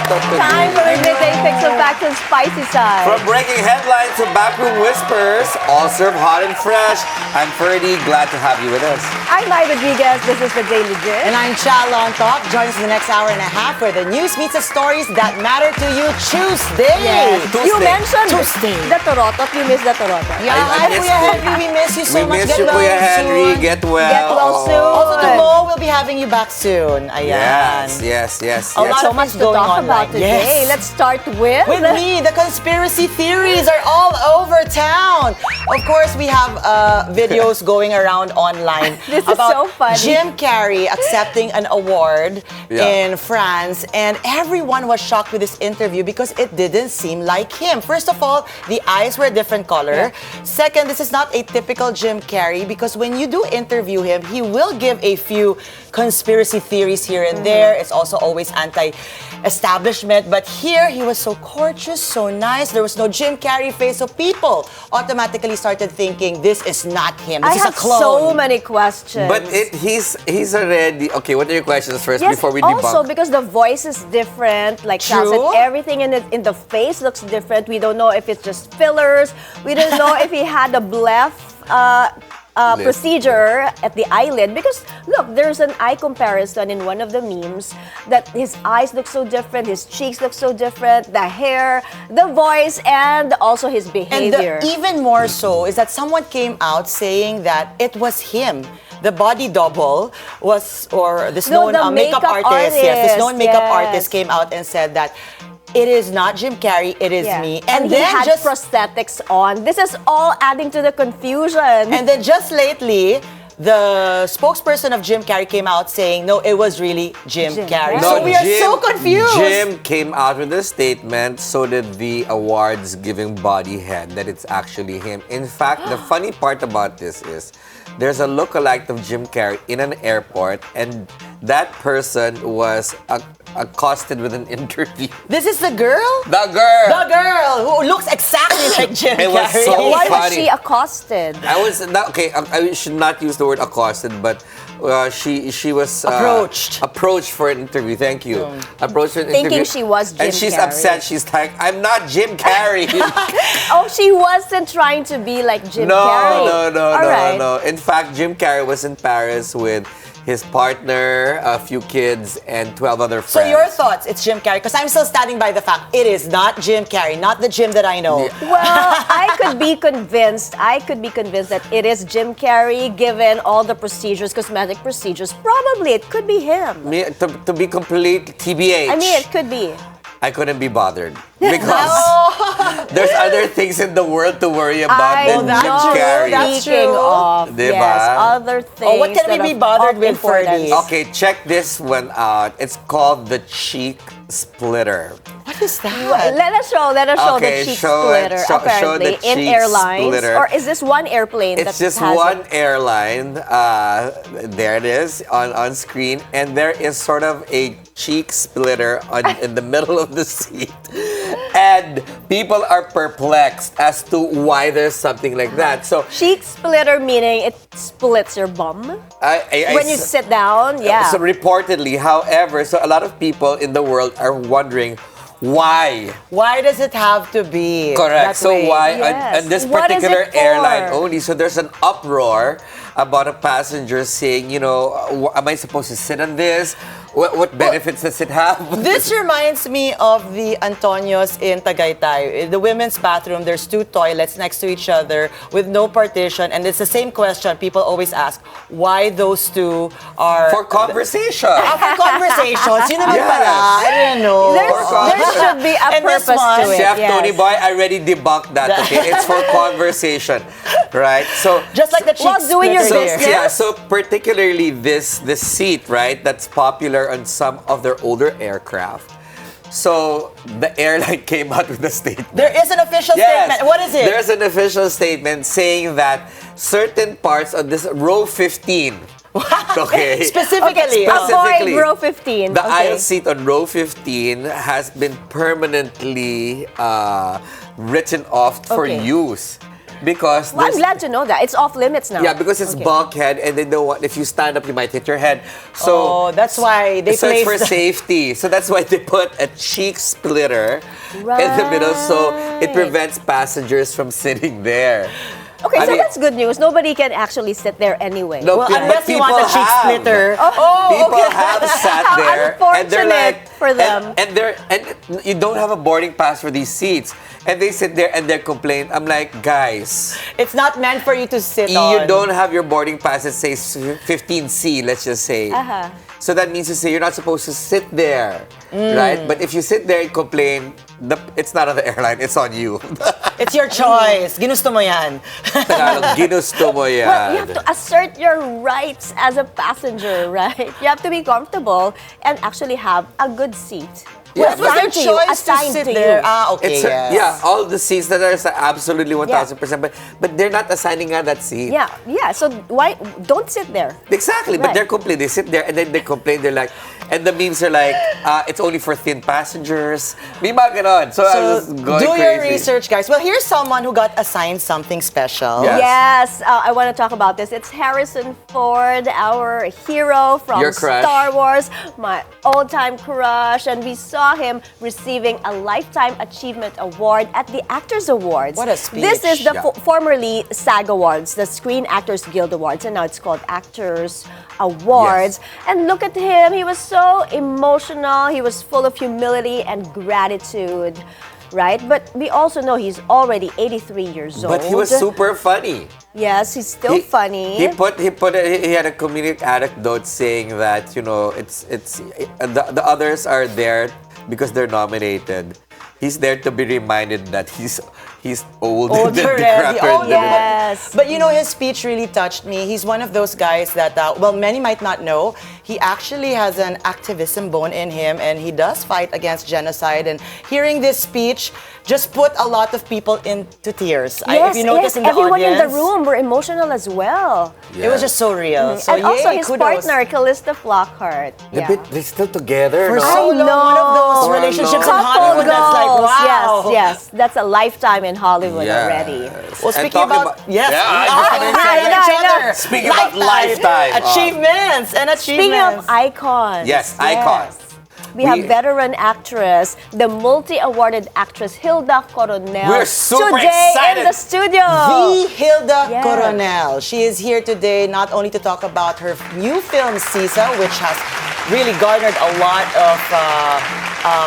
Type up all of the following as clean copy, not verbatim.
Time for a midday fix of facts and spicy side. From breaking headlines to backroom whispers, all served hot and fresh. I'm Ferdi, glad to have you with us. I'm Mai Rodriguez, this is the Daily Gist. And I'm Chal Lontoc. Join us in the next hour and a half where the news meets the stories that matter to you Tuesday. Yes. You mentioned Tuesday. the Torotot. You missed the Torotot. Yeah, hi, Kuya Henry. We miss you so much. We miss you, Kuya Henry. Get well. Get well soon. Also, tomorrow we'll be having you back soon. Ayan. Yes. A lot So of much things to going talk on about today. Yes. Let's start with me. The conspiracy theories are all over town. Of course, we have videos going around online This is about so funny. Jim Carrey accepting an award in France, and everyone was shocked with this interview because it didn't seem like him. First of all, the eyes were a different color. Second, this is not a typical Jim Carrey because when you do interview him, he will give a few conspiracy theories here and there. It's also always anti-establishment, but here he was so courteous, so nice. There was no Jim Carrey face, so people automatically started thinking this is not him. This I is have a clone. so many questions. But he's already... Okay, what are your questions first Yes, before we debunk? also because the voice is different, like Chal True. said, everything in the face looks different. We don't know if it's just fillers. We don't know if he had a procedure at the eyelid, because look, there's an eye comparison in one of the memes that his eyes look so different, his cheeks look so different, the hair, the voice, and also his behavior. And even more so is that someone came out saying that it was him. The body double was, or this No, known the makeup makeup artist, this known artist, makeup yes. artist came out and said that it is not Jim Carrey, it is me. And he then had just prosthetics on. This is all adding to the confusion. And then just lately, the spokesperson of Jim Carrey came out saying, no, it was really Jim Carrey. No, So we are so confused. Jim came out with a statement, so did the awards giving body head, that it's actually him. In fact, the funny part about this is there's a lookalike of Jim Carrey in an airport, and that person was accosted with an interview. This is the girl? The girl! The girl who looks exactly like Jim It was Carrey. so Why was funny. she accosted? I should not use the word accosted, but she was approached for an interview. Thank you. Approached for an Thinking interview. she was Jim And she's Carrey. upset. She's like, I'm not Jim Carrey. Oh, she wasn't trying to be like Jim Carrey. No. In fact, Jim Carrey was in Paris with his partner, a few kids, and 12 other friends. So your thoughts, it's Jim Carrey? Because I'm still standing by the fact it is not Jim Carrey, not the Jim that I know. Well, I could be convinced that it is Jim Carrey, given all the procedures, cosmetic procedures. Probably it could be him. To be complete, TBH. I mean, it could be. I couldn't be bothered because there's other things in the world to worry about than Jim Carrey. That's Speaking true. of, Diba? yes, other things. What can we that be are bothered of with, importance. Ferdi? Okay, check this one out. It's called the cheek splitter. What is that? Let us show Okay, the cheek show it. splitter, Show apparently, the in cheek airlines. splitter. Or is this one airplane that It's just has one it? airline. There it is on screen. And there is sort of a cheek splitter in the middle of the seat. And people are perplexed as to why there's something like that. So Cheek splitter meaning it splits your bum when you sit down. Yeah. So reportedly, however, so a lot of people in the world are wondering why. Why does it have to be Correct. that So way? why Yes. on this What is particular it for? airline only? So there's an uproar about a passenger saying, am I supposed to sit on this? What benefits does it have? This reminds me of the Antonios in Tagaytay. In the women's bathroom, there's two toilets next to each other with no partition, and it's the same question people always ask, why those two are... For conversation. For conversations. Yun naman Yes. pala. I don't know. There should be a And this purpose one, to it. Chef yes. Tony Boy, I already debunked that, okay? It's for conversation, right? So Just like the cheek While doing your splitter. business. yeah, so particularly this seat, right? That's popular on some of their older aircraft. So the airline came out with a statement. There is an official statement. What is it? There's an official statement saying that certain parts of this row 15. Okay. Specifically. Specifically, Avoid row 15. The okay. aisle seat on row 15 has been permanently written off for Okay. use. Because Well, I'm glad to know that. It's off limits now. yeah, because it's bulkhead, and they don't want, if you stand up, you might hit your head. So that's why they so it's for placed safety. So that's why they put a cheek splitter in the middle, so it prevents passengers from sitting there. Okay, I so mean- that's good news. Nobody can actually sit there anyway. No, Well, but unless you want a people cheek have. splitter. People have sat How there, and they're like, unfortunate for them. and you don't have a boarding pass for these seats, and they sit there and they're complaining. I'm like, guys, It's not meant for you to sit on. you don't have your boarding pass that says 15C, let's just say. So that means to say you're not supposed to sit there, right? But if you sit there and complain, it's not on the airline, it's on you. It's your choice. Ginusto mo yan. Tagalog, ginusto mo yan. Well, you have to assert your rights as a passenger, right? You have to be comfortable and actually have a good seat. Yeah, It was their Assigned to you, choice to assigned sit to there. you. Ah, okay, It's yes. yeah, all the seats that are absolutely 1,000%, but they're not assigning her that seat. Yeah. So why don't sit there? Exactly, but Right. they're complaining. They sit there and then they complain. They're like, and the memes are like, it's only for thin passengers. May mga ganon. So I was So going do crazy. your research, guys. Well, here's someone who got assigned something special. Yeah. Yes, I want to talk about this. It's Harrison Ford, our hero from Your crush. Star Wars, my all-time crush, and we saw him receiving a Lifetime Achievement Award at the Actors Awards. What a speech. This is the Yeah. formerly SAG Awards, the Screen Actors Guild Awards, and now it's called Actors Awards. And look at him. He was so emotional. He was full of humility and gratitude. Right? But we also know he's already 83 years old. But he was super funny. Yes, he's still funny. He had a comedic anecdote saying that the others are there because they're nominated. He's there to be reminded that he's old and Older already. decrepit. Oh, Yes. But you know, his speech really touched me. He's one of those guys that, well, many might not know, he actually has an activism bone in him, and he does fight against genocide. And hearing this speech just put a lot of people into tears. If you notice in the everyone audience, in the room were emotional as well. it was just so real. So And also yay, his kudos. partner, Callista Flockhart. They're still together, For no? so long, one of those For a relationships in long- Hollywood that's like, goals. wow. Yes, that's a lifetime in Hollywood already. Well, And speaking talking about, yes, I know. Speaking about lifetime. achievements and Speaking achievements. of icons. Yes, icon. We have veteran actress, the multi-awarded actress Hilda Koronel. We're super today excited. in the studio. The Hilda Yes. Coronel. She is here today not only to talk about her new film, Sisa, which has really garnered a lot of,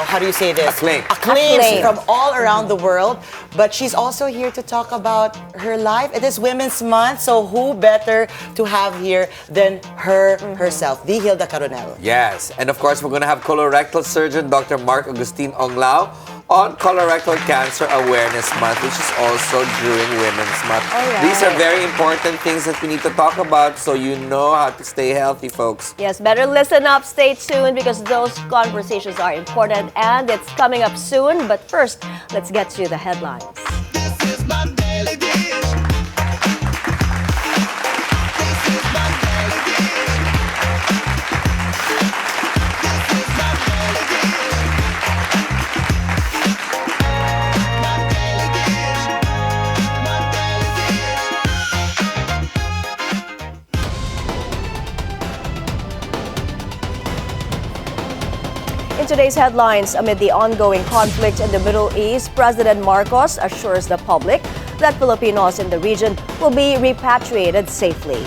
how do you say this? Acclaim. Acclaims from all around the world. But she's also here to talk about her life. It is Women's Month, so who better to have here than her herself, the Hilda Coronel. Yes, and of course, we're going to have colorectal surgeon Dr. Augustine Onglao on Colorectal Cancer Awareness Month, which is also during Women's Month. Alright. These are very important things that we need to talk about so you know how to stay healthy, folks. Yes, better listen up, stay tuned, because those conversations are important and it's coming up soon. But first, let's get to the headlines. This is my daily dish. This is my daily dish. This is my daily dish. My daily dish. My daily dish. In today's headlines, amid the ongoing conflict in the Middle East, President Marcos assures the public that Filipinos in the region will be repatriated safely.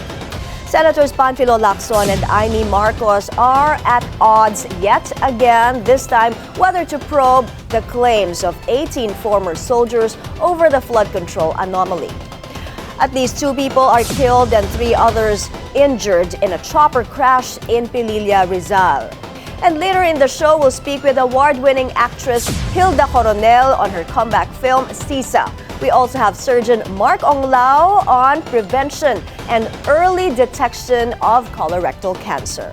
Senators Panfilo Lacson and Amy Marcos are at odds yet again, this time whether to probe the claims of 18 former soldiers over the flood control anomaly. At least 2 people are killed and 3 others injured in a chopper crash in Pililla, Rizal. And later in the show, we'll speak with award-winning actress Hilda Coronel on her comeback film, Sisa. We also have surgeon Mark Onglao on prevention and early detection of colorectal cancer.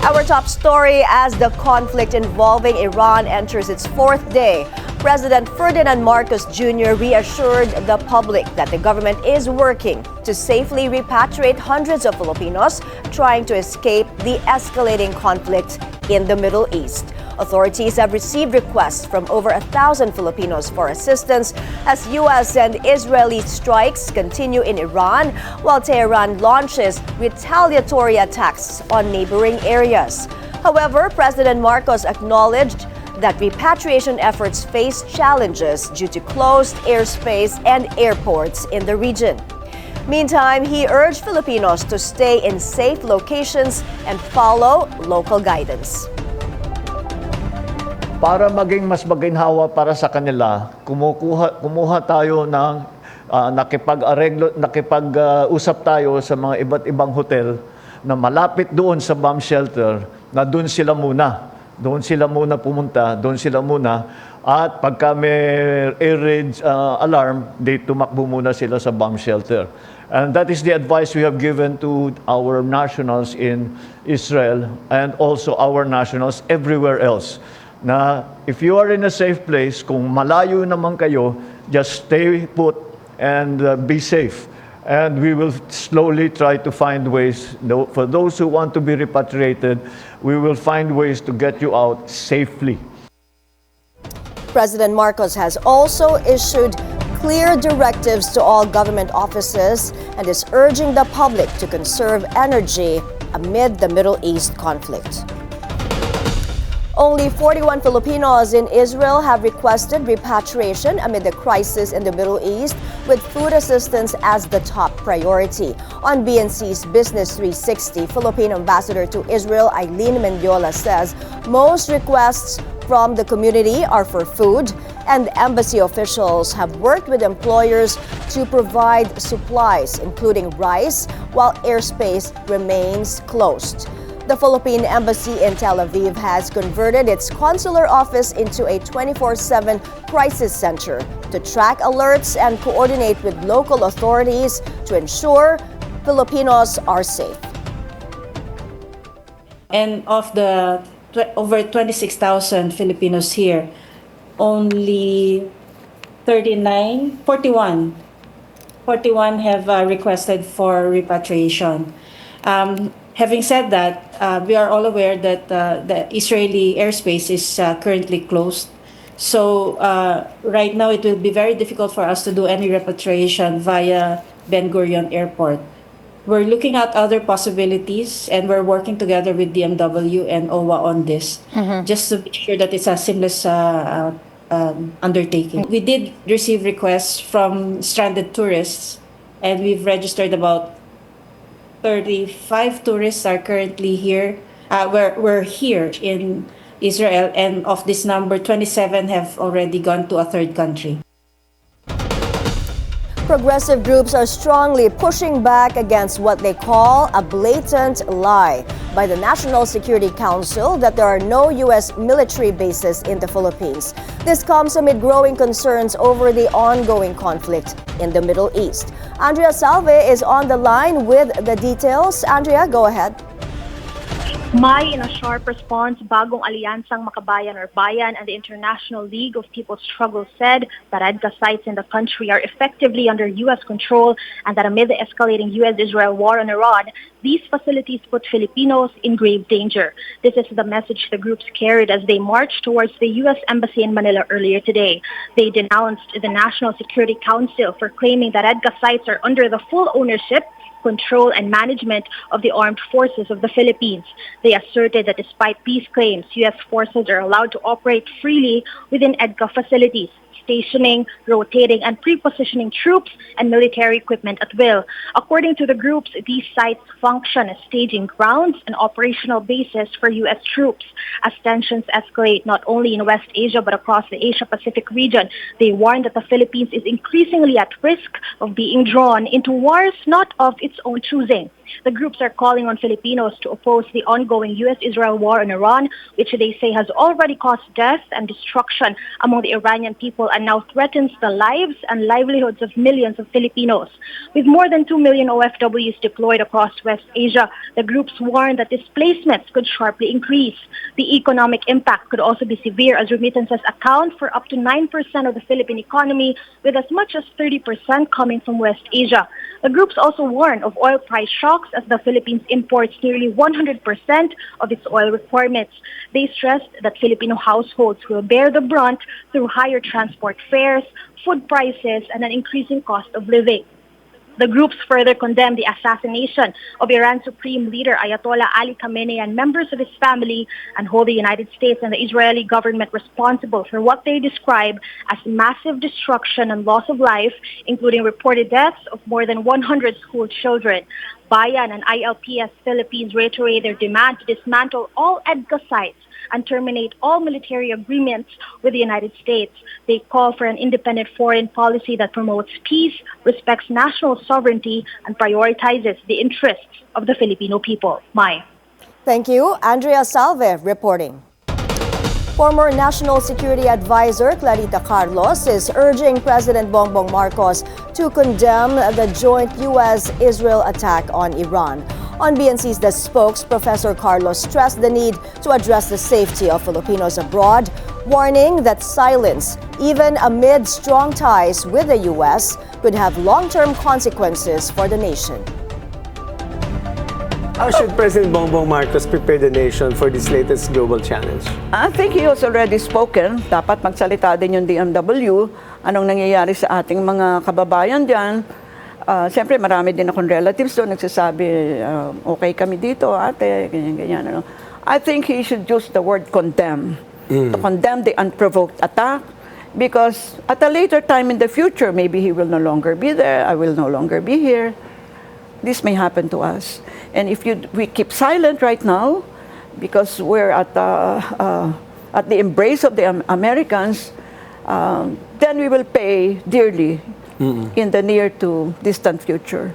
Our top story: as the conflict involving Iran enters its 4th day, President Ferdinand Marcos Jr. reassured the public that the government is working to safely repatriate hundreds of Filipinos trying to escape the escalating conflict in the Middle East. Authorities have received requests from over 1,000 Filipinos for assistance as U.S. and Israeli strikes continue in Iran, while Tehran launches retaliatory attacks on neighboring areas. However, President Marcos acknowledged that repatriation efforts face challenges due to closed airspace and airports in the region. Meantime, he urged Filipinos to stay in safe locations and follow local guidance. Para maging mas maginhawa para sa kanila, kumuha tayo ng nakipag-usap tayo sa mga iba't ibang hotel na malapit doon sa bomb shelter, na doon sila muna. Doon sila muna pumunta, doon sila muna. At pagka may air raid alarm, tumakbo muna sila sa bomb shelter. And that is the advice we have given to our nationals in Israel and also our nationals everywhere else. Na if you are in a safe place, kung malayo naman kayo, just stay put and be safe. And we will slowly try to find ways. For those who want to be repatriated, we will find ways to get you out safely. President Marcos has also issued clear directives to all government offices and is urging the public to conserve energy amid the Middle East conflict. Only 41 Filipinos in Israel have requested repatriation amid the crisis in the Middle East, with food assistance as the top priority. On BNC's Business 360, Philippine Ambassador to Israel Eileen Mendiola says most requests from the community are for food, and embassy officials have worked with employers to provide supplies, including rice, while airspace remains closed. The Philippine Embassy in Tel Aviv has converted its consular office into a 24/7 crisis center to track alerts and coordinate with local authorities to ensure Filipinos are safe. And of the over 26,000 Filipinos here, only 41 have requested for repatriation. Having said that, we are all aware that the Israeli airspace is currently closed. So right now it will be very difficult for us to do any repatriation via Ben Gurion Airport. We're looking at other possibilities, and we're working together with DMW and OWA on this, just to be sure that it's a seamless undertaking. We did receive requests from stranded tourists, and we've registered about 35 tourists are currently here. We're here in Israel, and of this number, 27 have already gone to a third country. Progressive groups are strongly pushing back against what they call a blatant lie by the National Security Council that there are no U.S. military bases in the Philippines. This comes amid growing concerns over the ongoing conflict in the Middle East. Andrea Salve is on the line with the details. Andrea, go ahead. Mai, in a sharp response, Bagong Alyansang Makabayan or Bayan and the International League of People's Struggle said that EDCA sites in the country are effectively under U.S. control, and that amid the escalating U.S.-Israel war on Iran, these facilities put Filipinos in grave danger. This is the message the groups carried as they marched towards the U.S. Embassy in Manila earlier today. They denounced the National Security Council for claiming that EDCA sites are under the full ownership, control, and management of the armed forces of the Philippines. They asserted that despite these claims, U.S. forces are allowed to operate freely within EDCA facilities, stationing, rotating, and pre-positioning troops and military equipment at will. According to the groups, these sites function as staging grounds and operational bases for U.S. troops. As tensions escalate not only in West Asia but across the Asia-Pacific region, they warn that the Philippines is increasingly at risk of being drawn into wars not of its own choosing. The groups are calling on Filipinos to oppose the ongoing U.S.-Israel war in Iran, which they say has already caused death and destruction among the Iranian people and now threatens the lives and livelihoods of millions of Filipinos. With more than 2 million OFWs deployed across West Asia, the groups warn that displacements could sharply increase. The economic impact could also be severe, as remittances account for up to 9% of the Philippine economy, with as much as 30% coming from West Asia. The groups also warn of oil price shocks as the Philippines imports nearly 100% of its oil requirements. They stressed that Filipino households will bear the brunt through higher transport fares, food prices, and an increasing cost of living. The groups further condemned the assassination of Iran's Supreme Leader Ayatollah Ali Khamenei and members of his family and hold the United States and the Israeli government responsible for what they describe as massive destruction and loss of life, including reported deaths of more than 100 school children. Bayan and ILPS Philippines reiterate their demand to dismantle all EDCA sites and terminate all military agreements with the United States. They call for an independent foreign policy that promotes peace, respects national sovereignty, and prioritizes the interests of the Filipino people. Mai. Thank you. Andrea Salve reporting. Former National Security Advisor Clarita Carlos is urging President Bongbong Marcos to condemn the joint U.S.-Israel attack on Iran. On BNC's The Spokes, Professor Carlos stressed the need to address the safety of Filipinos abroad, warning that silence, even amid strong ties with the U.S., could have long-term consequences for the nation. How should President Bongbong Marcos prepare the nation for this latest global challenge? I think he has already spoken. Dapat magsalita din yung DMW. Anong nangyayari sa ating mga kababayan dyan? Siyempre, marami din akong relatives doon nagsasabi, okay kami dito, ate, ganyan. Ano. I think he should use the word condemn. To condemn the unprovoked attack. Because at a later time in the future, maybe he will no longer be there, I will no longer be here. This may happen to us. And if we keep silent right now, because we're at the embrace of the Americans, then we will pay dearly in the near to distant future.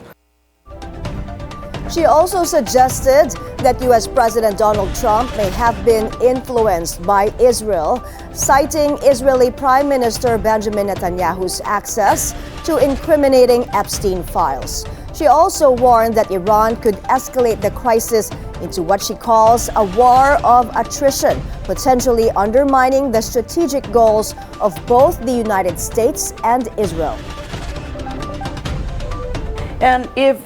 She also suggested that U.S. President Donald Trump may have been influenced by Israel, citing Israeli Prime Minister Benjamin Netanyahu's access to incriminating Epstein files. She also warned that Iran could escalate the crisis into what she calls a war of attrition, potentially undermining the strategic goals of both the United States and Israel. And if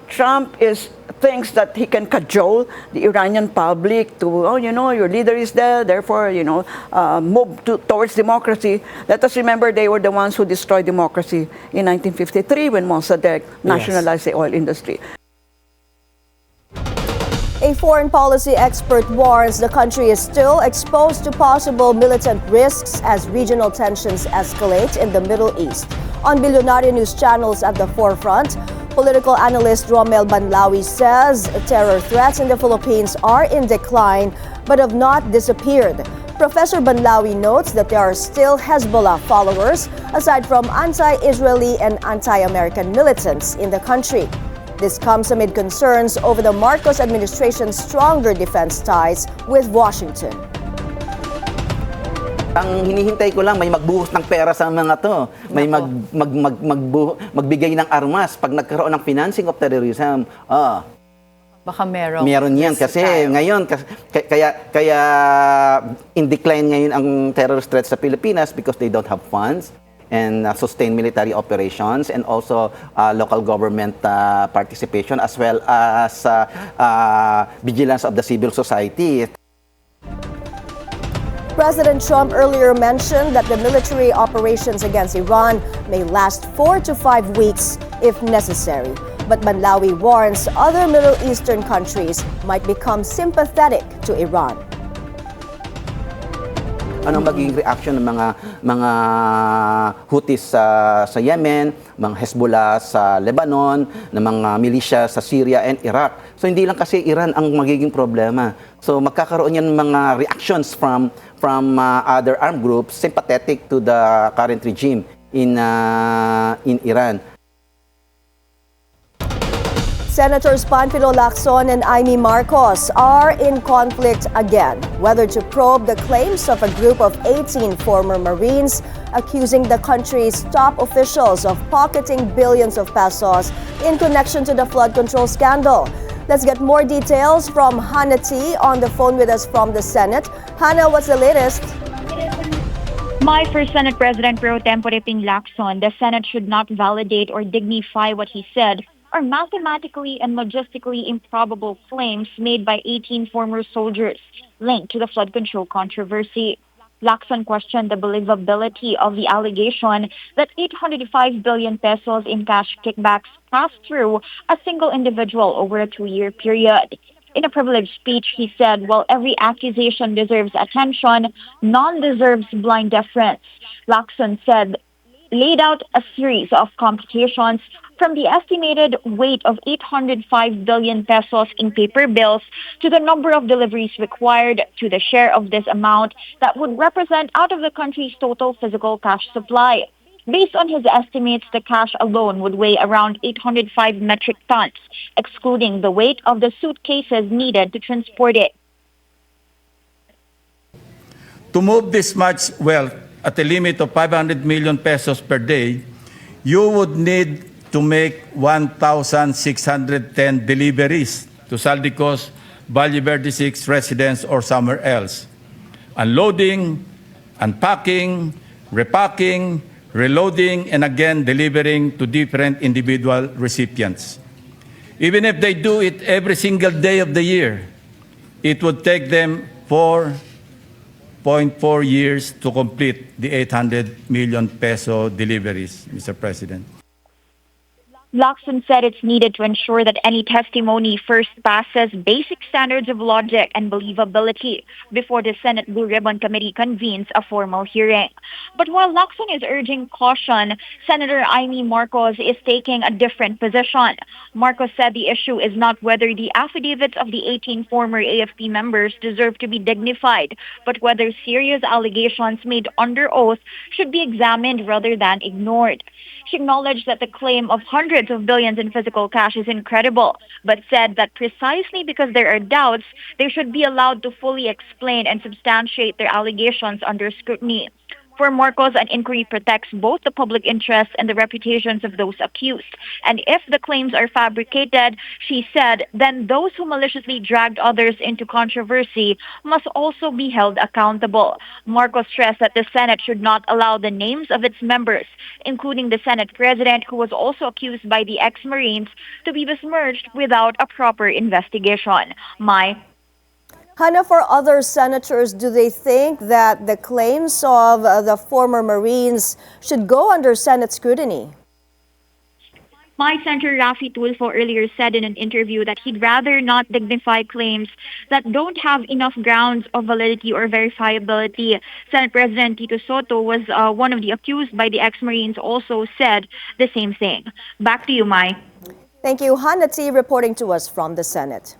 Trump thinks that he can cajole the Iranian public to, your leader is dead, therefore, move towards democracy. Let us remember they were the ones who destroyed democracy in 1953 when Mossadegh nationalized the oil industry. A foreign policy expert warns the country is still exposed to possible militant risks as regional tensions escalate in the Middle East. On Bilyonaryo news channels at the forefront, political analyst Romel Banlawi says terror threats in the Philippines are in decline but have not disappeared. Professor Banlawi notes that there are still Hezbollah followers aside from anti-Israeli and anti-American militants in the country. This comes amid concerns over the Marcos administration's stronger defense ties with Washington. Ang hinihintay ko lang may magbuhos ng pera sa mga to. May magbigay ng armas pag nagkaroon ng financing of terrorism. Baka meron. Meron yan kasi ngayon kaya in decline ngayon ang terrorist threats sa Pilipinas because they don't have funds and sustain military operations and also local government participation as well as vigilance of the civil society. President Trump earlier mentioned that the military operations against Iran may last 4 to 5 weeks if necessary. But Banlawi warns other Middle Eastern countries might become sympathetic to Iran. Anong magiging reaction ng mga Houthis sa Yemen, mga Hezbollah sa Lebanon, ng mga milisya sa Syria and Iraq. So hindi lang kasi Iran ang magiging problema. So magkakaroon yan ng mga reactions from other armed groups sympathetic to the current regime in Iran. Senators Panfilo Lacson and Amy Marcos are in conflict again, whether to probe the claims of a group of 18 former Marines accusing the country's top officials of pocketing billions of pesos in connection to the flood control scandal. Let's get more details from Hannah T on the phone with us from the Senate. Hannah, what's the latest? My first Senate President Pro Tempore Ping Lacson, the Senate should not validate or dignify what he said are mathematically and logistically improbable claims made by 18 former soldiers linked to the flood control controversy. Lacson questioned the believability of the allegation that 805 billion pesos in cash kickbacks passed through a single individual over a 2-year period. In a privileged speech, he said, while every accusation deserves attention, none deserves blind deference. Lacson said, laid out a series of computations from the estimated weight of 805 billion pesos in paper bills to the number of deliveries required to the share of this amount that would represent out of the country's total physical cash supply. Based on his estimates, the cash alone would weigh around 805 metric tons, excluding the weight of the suitcases needed to transport it. To move this much wealth at a limit of 500 million pesos per day, you would need to make 1,610 deliveries to Saldicos, Valle Verde 6 residence or somewhere else. Unloading, unpacking, repacking, reloading, and again delivering to different individual recipients. Even if they do it every single day of the year, it would take them 4.4 years to complete the 800 million peso deliveries, Mr. President. Lacson said it's needed to ensure that any testimony first passes basic standards of logic and believability before the Senate Blue Ribbon Committee convenes a formal hearing. But while Lacson is urging caution, Senator Amy Marcos is taking a different position. Marcos said the issue is not whether the affidavits of the 18 former AFP members deserve to be dignified, but whether serious allegations made under oath should be examined rather than ignored. She acknowledged that the claim of hundreds of billions in physical cash is incredible, but said that precisely because there are doubts, they should be allowed to fully explain and substantiate their allegations under scrutiny. For Marcos, an inquiry protects both the public interest and the reputations of those accused. And if the claims are fabricated, she said, then those who maliciously dragged others into controversy must also be held accountable. Marcos stressed that the Senate should not allow the names of its members, including the Senate President, who was also accused by the ex-Marines, to be besmirched without a proper investigation. Hannah, for other senators, do they think that the claims of the former Marines should go under Senate scrutiny? Senator Rafi Tulfo earlier said in an interview that he'd rather not dignify claims that don't have enough grounds of validity or verifiability. Senate President Tito Soto was one of the accused by the ex-Marines, also said the same thing. Back to you, Mai. Thank you. Hannah T. reporting to us from the Senate.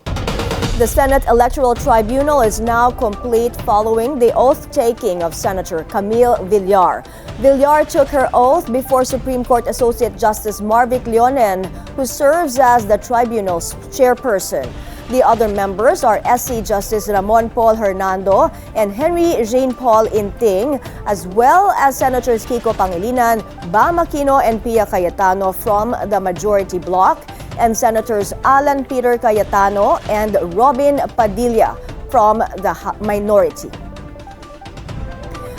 The Senate Electoral Tribunal is now complete following the oath-taking of Senator Camille Villar. Villar took her oath before Supreme Court Associate Justice Marvic Leonen, who serves as the tribunal's chairperson. The other members are SC Justice Ramon Paul Hernando and Henry Jean Paul Inting, as well as Senators Kiko Pangilinan, Bam Aquino, and Pia Cayetano from the majority bloc, and Senators Alan Peter Cayetano and Robin Padilla from the minority.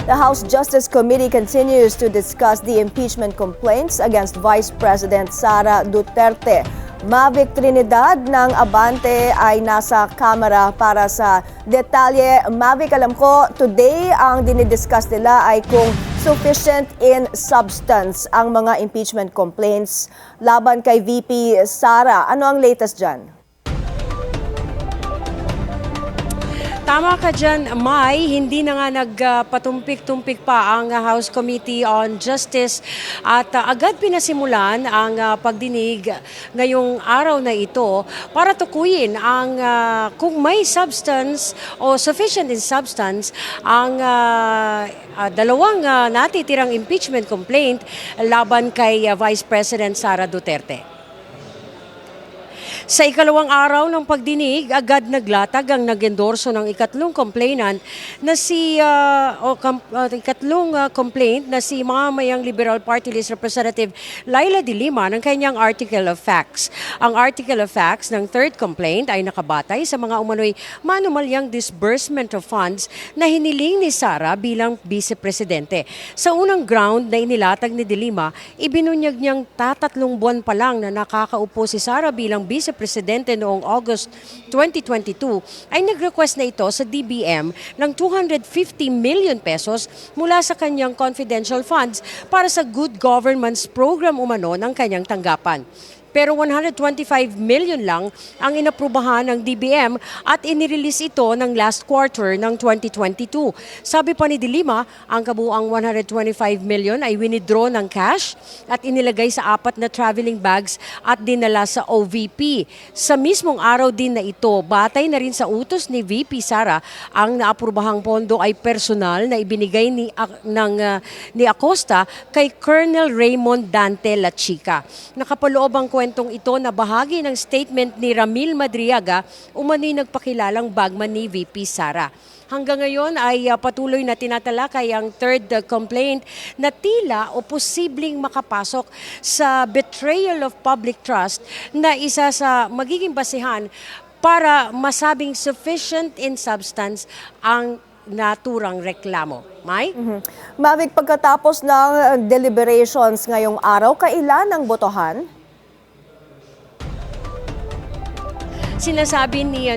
The House Justice Committee continues to discuss the impeachment complaints against Vice President Sara Duterte. Mavic Trinidad ng Abante ay nasa kamera para sa detalye. Mavic, alam ko, today ang dinidiscuss nila ay kung sufficient in substance ang mga impeachment complaints laban kay VP Sara. Ano ang latest dyan? Tama ka dyan, Mai. Hindi na nga nagpatumpik-tumpik pa ang House Committee on Justice at agad pinasimulan ang pagdinig ngayong araw na ito para tukuyin ang kung may substance o sufficient in substance ang dalawang natitirang impeachment complaint laban kay Vice President Sara Duterte. Sa ikalawang araw ng pagdinig, agad naglatag ang nag-endorso ng ikatlong complainant na si complaint na si mamamayang Liberal Party List Representative Laila de Lima ng kanyang Article of Facts. Ang Article of Facts ng third complaint ay nakabatay sa mga umano'y manumalyang disbursement of funds na hiniling ni Sara bilang vice-presidente. Sa unang ground na inilatag ni de Lima, ibinunyag niyang 3 buwan pa lang na nakakaupo si Sara bilang vice-presidente noong August 2022 ay nag-request na ito sa DBM ng 250 million pesos mula sa kanyang confidential funds para sa good governance program umano ng kanyang tanggapan. Pero 125 million lang ang inaprubahan ng DBM at inirelease ito ng last quarter ng 2022. Sabi pa ni de Lima, ang kabuang 125 million ay winidraw ng cash at inilagay sa 4 na traveling bags at dinala sa OVP. Sa mismong araw din na ito, batay na rin sa utos ni VP Sara, ang naaprubahang pondo ay personal na ibinigay ni Acosta kay Colonel Raymond Dante La Chica. Nakapaloob ang kwentong ito na bahagi ng statement ni Ramil Madriaga, umano'y nagpakilalang bagman ni VP Sara. Hanggang ngayon ay patuloy na tinatalakay ang third complaint na tila o posibleng makapasok sa betrayal of public trust na isa sa magiging basihan para masabing sufficient in substance ang naturang reklamo. Mai? Mavic, pagkatapos ng deliberations ngayong araw, kailan ang botohan? Sinasabi ni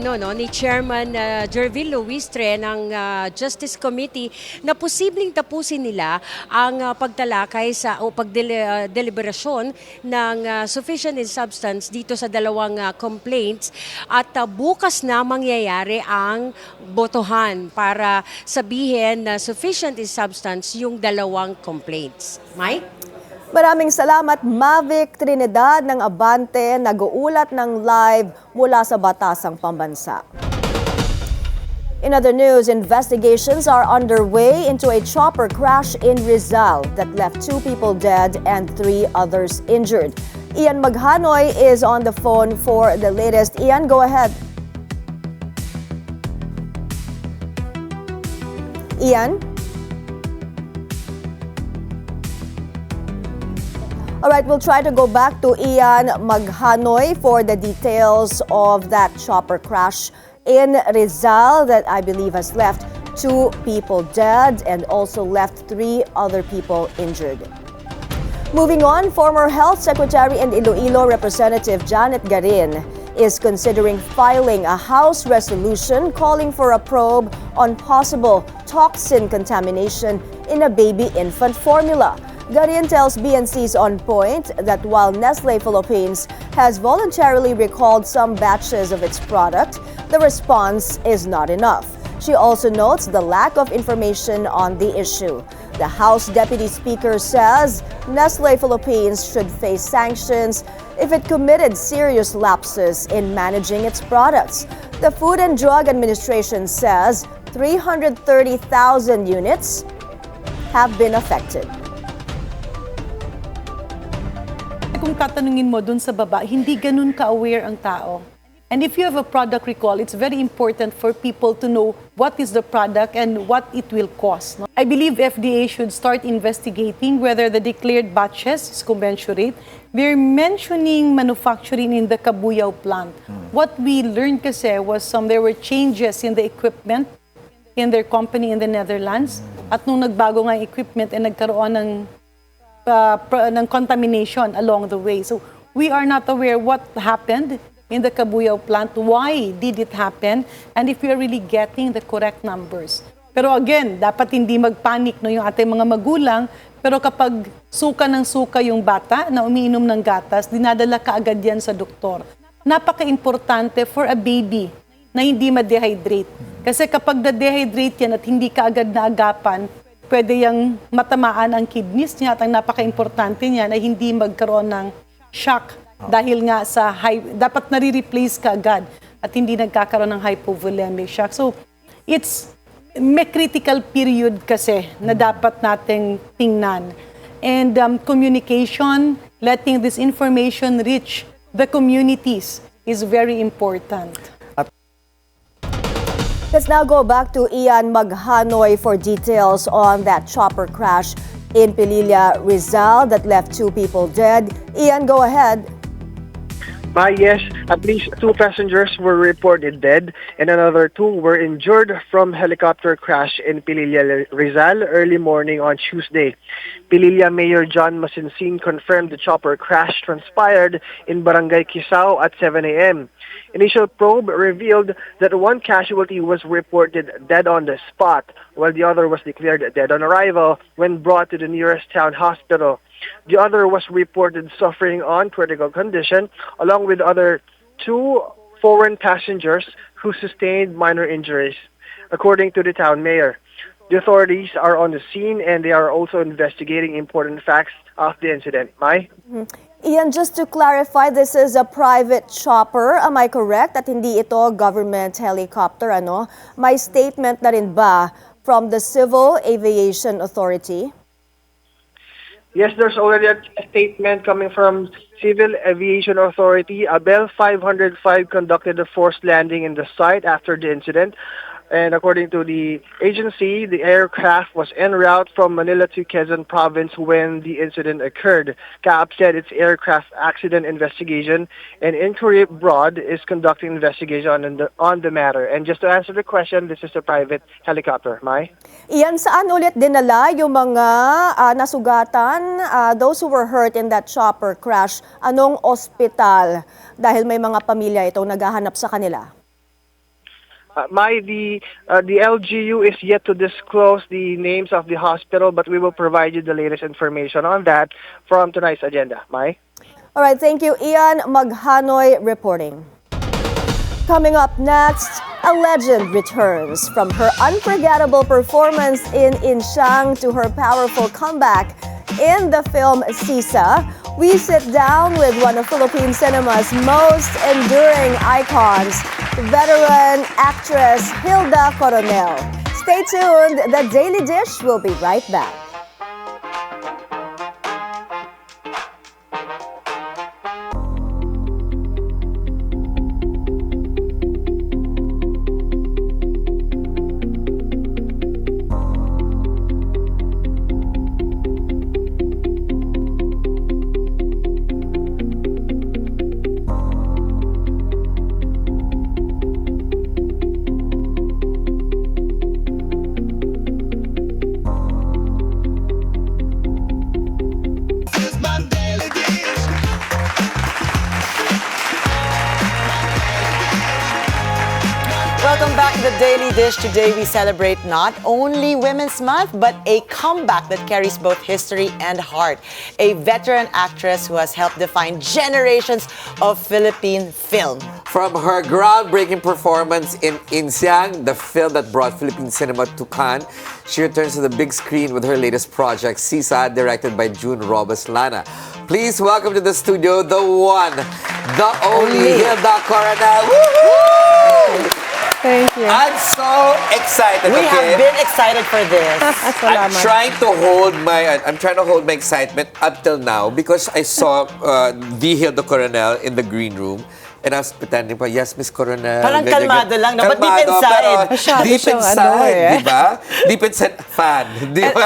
Chairman Jervil Luistre ng Justice Committee na posibleng tapusin nila ang pagtalakay sa o pagdeliberasyon ng sufficient in substance dito sa dalawang complaints at bukas na mangyayari ang botohan para sabihin na sufficient in substance yung dalawang complaints. Mike? Maraming salamat, Mavic Trinidad ng Abante, nag-uulat ng live mula sa Batasang Pambansa. In other news, investigations are underway into a chopper crash in Rizal that left 2 people dead and 3 others injured. Ian Maghanoy is on the phone for the latest. Ian, go ahead. Ian? All right, we'll try to go back to Ian Maghanoy for the details of that chopper crash in Rizal that I believe has left 2 people dead and also left 3 other people injured. Moving on, former Health Secretary and Iloilo Representative Janet Garin is considering filing a House resolution calling for a probe on possible toxin contamination in a baby infant formula. Garin tells BNC's On Point that while Nestle Philippines has voluntarily recalled some batches of its product, the response is not enough. She also notes the lack of information on the issue. The House Deputy Speaker says Nestle Philippines should face sanctions if it committed serious lapses in managing its products. The Food and Drug Administration says 330,000 units have been affected. Kung tatanungin mo dun sa baba, hindi ganun ka-aware ang tao. And if you have a product recall, it's very important for people to know what is the product and what it will cost. I believe FDA should start investigating whether the declared batches is commensurate. We're mentioning manufacturing in the Cabuyao plant. What we learned kasi was there were changes in the equipment in their company in the Netherlands. At nung nagbago nga yung equipment, nagkaroon ng contamination along the way. So we are not aware what happened in the Cabuyao plant, why did it happen, and if we are really getting the correct numbers. Pero again, dapat hindi magpanik yung ating mga magulang, pero kapag suka ng suka yung bata na umiinom ng gatas, dinadala kaagad yan sa doktor. Napaka-importante for a baby na hindi ma-dehydrate. Kasi kapag na-dehydrate yan at hindi kaagad naagapan, pwede yang matamaan ang kidneys niya at ang napaka-importante niya na hindi magkaroon ng shock dahil nga sa dapat nare-replace ka agad at hindi nagkakaroon ng hypovolemic shock. So, may critical period kasi na dapat nating tingnan. And communication, letting this information reach the communities is very important. Let's now go back to Ian Maghanoy for details on that chopper crash in Pililla, Rizal that left 2 people dead. Ian, go ahead. Yes, at least 2 passengers were reported dead and another 2 were injured from helicopter crash in Pililla, Rizal early morning on Tuesday. Pililla Mayor John Masinsing confirmed the chopper crash transpired in Barangay Kisao at 7 a.m. Initial probe revealed that 1 casualty was reported dead on the spot, while the other was declared dead on arrival when brought to the nearest town hospital. The other was reported suffering on critical condition, along with other 2 foreign passengers who sustained minor injuries, according to the town mayor. The authorities are on the scene and they are also investigating important facts of the incident. Mai? Ian, just to clarify, this is a private chopper. Am I correct? At hindi ito government helicopter, ano? May statement na rin ba from the Civil Aviation Authority? Yes, there's already a statement coming from Civil Aviation Authority. A Bell 505 conducted a forced landing in the site after the incident. And according to the agency, the aircraft was en route from Manila to Quezon Province when the incident occurred. CAAP said its aircraft accident investigation and inquiry abroad is conducting investigation on the matter. And just to answer the question, this is a private helicopter. Mai? Iyan, saan ulit dinala yung mga nasugatan, those who were hurt in that chopper crash? Anong ospital? Dahil may mga pamilya itong naghahanap sa kanila. The LGU is yet to disclose the names of the hospital, but we will provide you the latest information on that from tonight's agenda. Mai? All right, thank you, Ian Maghanoy reporting. Coming up next, a legend returns from her unforgettable performance in Insiang to her powerful comeback in the film Sisa. We sit down with one of Philippine cinema's most enduring icons, veteran actress Hilda Koronel. Stay tuned. The Daily Dish will be right back. Welcome back to the Daily Dish. Today we celebrate not only Women's Month, but a comeback that carries both history and heart. A veteran actress who has helped define generations of Philippine film. From her groundbreaking performance in Insiang, the film that brought Philippine cinema to Cannes, she returns to the big screen with her latest project, Sisa, directed by June Robes Lana. Please welcome to the studio the one, the only Hilda Coronel. Woo-hoo! Thank you. I'm so excited. We have been excited for this. I'm trying to hold my excitement up till now because I saw the Hilda Coronel in the green room. And I was pretending pa, yes, Miss Coronel. Parang kalmado lang, no? But deep inside. Deep inside, di ba? Deep inside, fan. Di ba?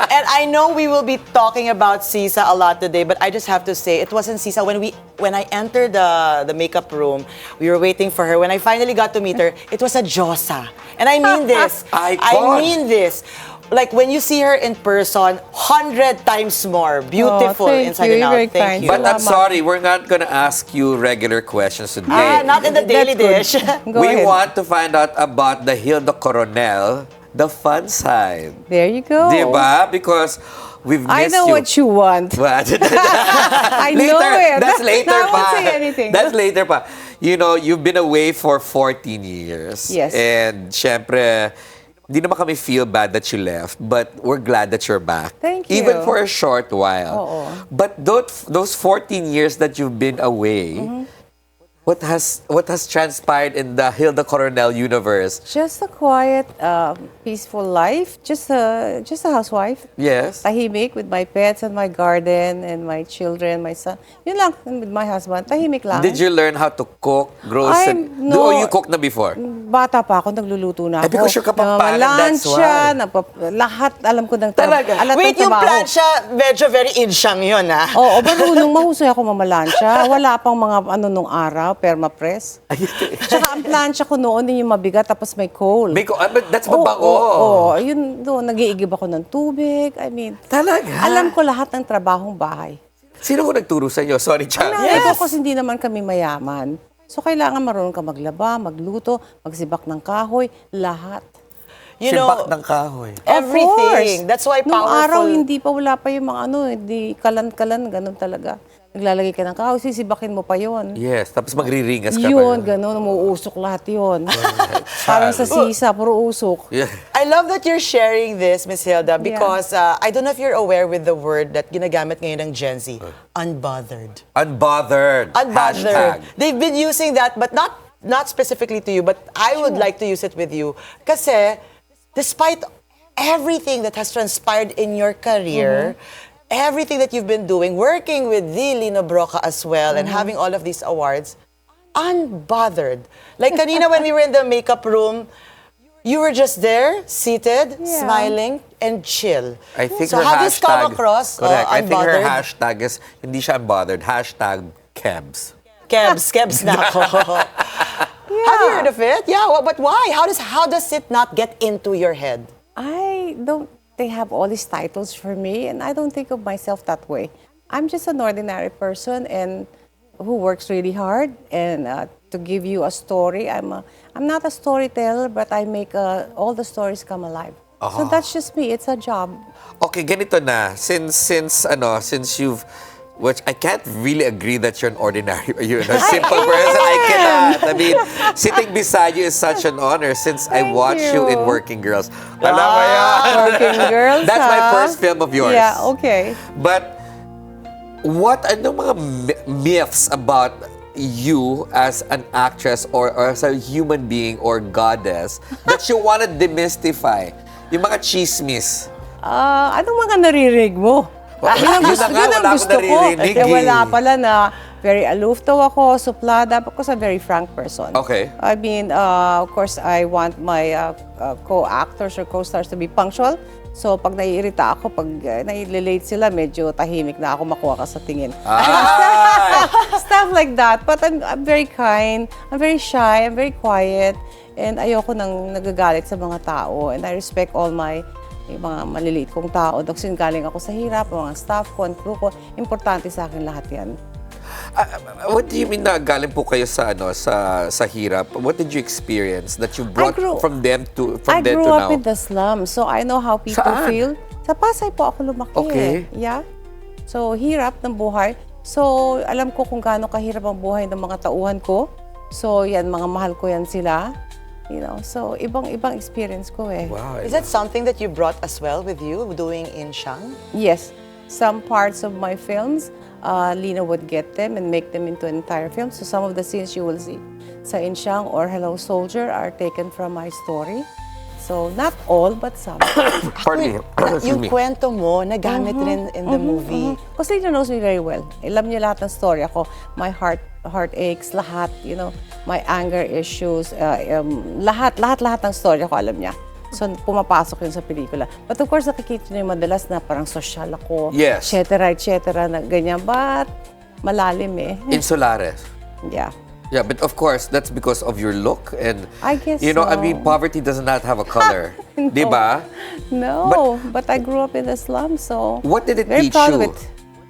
And I know we will be talking about Sisa a lot today, but I just have to say, it wasn't Sisa. When I entered the makeup room, we were waiting for her. When I finally got to meet her, it was a Diyosa. And I mean this. I mean this. Like when you see her in person, 100 times more beautiful inside and out. Thank you. But I'm sorry, we're not gonna ask you regular questions today. Not in the Daily Dish. We want to find out about the Hilda Coronel, the fun side. There you go. Diba? Because we've missed you. I know what you want. What? I know it. That's later I pa. won't say anything. That's later pa. You know, you've been away for 14 years. Yes. And syempre, di naman kami feel bad that you left, but we're glad that you're back. Thank you. Even for a short while. Oo. But those 14 years that you've been away, What has transpired in the Hilda Coronel universe? Just a quiet, peaceful life. Just a housewife. Yes. Tahimik with my pets and my garden and my children, my son. Yun lang, and with my husband. Tahimik lang. Did you learn how to cook, grocery? no. You cook na before? Bata pa ako, nagluluto na ako. because you're Kapampangan, that's why. Lahat alam ko ng Talaga? alam Wait, ng yung trabaho. plancha, medyo very insyang yun, ah. Oo, marunong mahusay ako mamalansya. Wala pang mga nung araw, perma-press. Tsaka ang plancha ko noon, yun yung mabigat, tapos may coal. That's mabango. Oo, yun doon, nag-iigib ako ng tubig. I mean, Talaga? alam ko lahat ng trabahong bahay. Sino ko nagturo sa inyo? Sorry, Chang. Ang nanay ko kasi hindi naman kami mayaman. So, kailangan marunong ka maglaba, magluto, magsibak ng kahoy, lahat. You Sibak know, ng kahoy. everything. That's why Nung araw, powerful. hindi pa, wala pa yung mga hindi kalan-kalan, ganun talaga. Naglalagay ka ng kahoy, sisibakin mo pa yon. Yes, tapos magriringas ka Yun, pa. ganun, umuusok lahat yun. Parang sa Sisa, puro usok. Yeah. I love that you're sharing this, Miss Hilda, because I don't know if you're aware with the word that ginagamit ngayon ng Gen Z, unbothered. Unbothered. Unbothered. Hashtag. They've been using that, but not specifically to you, but I would like to use it with you. Kasi, despite everything that has transpired in your career, everything that you've been doing, working with the Lino Broca as well, and having all of these awards, unbothered. Like kanina when we were in the makeup room, you were just there, seated, smiling, and chill. I think so her how does hashtag, come across? correct. I think her Unbothered? hashtag is, hindi siya unbothered, hashtag Kebs. Kebs na ako. Have you heard of it? Yeah, but why? How does it not get into your head? I don't, they have all these titles for me, and I don't think of myself that way. I'm just an ordinary person and who works really hard, and to give you a story, I'm not a storyteller, but I make all the stories come alive. So that's just me. It's a job. Okay, ganito na. Since you've, which I can't really agree that you're an ordinary, you're a simple person. I cannot. I mean, sitting beside you is such an honor since I watched you in Working Girls. Alam mo yan? Working Girls, That's my huh? first film of yours. Yeah, okay. But ano mga myths about you as an actress or as a human being or goddess that you want to demystify? Yung mga chismis. Anong mga naririnig mo? Yun ang gusto ko. Wala pala na very aloof daw ako, suplada, because I'm a very frank person. Okay. I mean, of course, I want my co-actors or co-stars to be punctual. So, pag naiirita ako, pag nai-late sila, medyo tahimik na ako, makuha ka sa tingin. Stuff like that. But I'm very kind, I'm very shy, I'm very quiet, and ayoko nang nagagalit sa mga tao. And I respect all yung mga maliliit kong tao. Kasi galing ako sa hirap, mga staff ko, and crew ko. Importante sa akin lahat yan. What do you mean na galing po kayo sa hirap? What did you experience that you brought from them to now? I grew up in the slums, so I know how people feel. Sa Pasay po ako lumaki. Okay. Yeah. So, hirap ng buhay. So, alam ko kung gaano kahirap ang buhay ng mga tauhan ko. So, yan, mga mahal ko yan sila. You know, so ibang experience ko eh. Wow. Is that something that you brought as well with you, doing Insiang? Yes. Some parts of my films, Lina would get them and make them into an entire film. So some of the scenes you will see sa Insiang or Hello Soldier are taken from my story. So not all, but some. Pardon me. Yung kwento mo, nagamit rin in the movie. Because Lina knows me very well. Alam niya lahat ng story ako. My heart aches, lahat, you know, my anger issues, lahat ng story ako alam niya. So, pumapasok yun sa pelikula. But of course, nakikita niyo yung madalas na parang social ako, Yes. et cetera, na ganyan. But, malalim eh. Insulares. Yeah. Yeah, but of course, that's because of your look and I guess you know, I so. mean, poverty does not have a color. Di ba? No, but I grew up in the slums, so What did it very teach proud you? of it.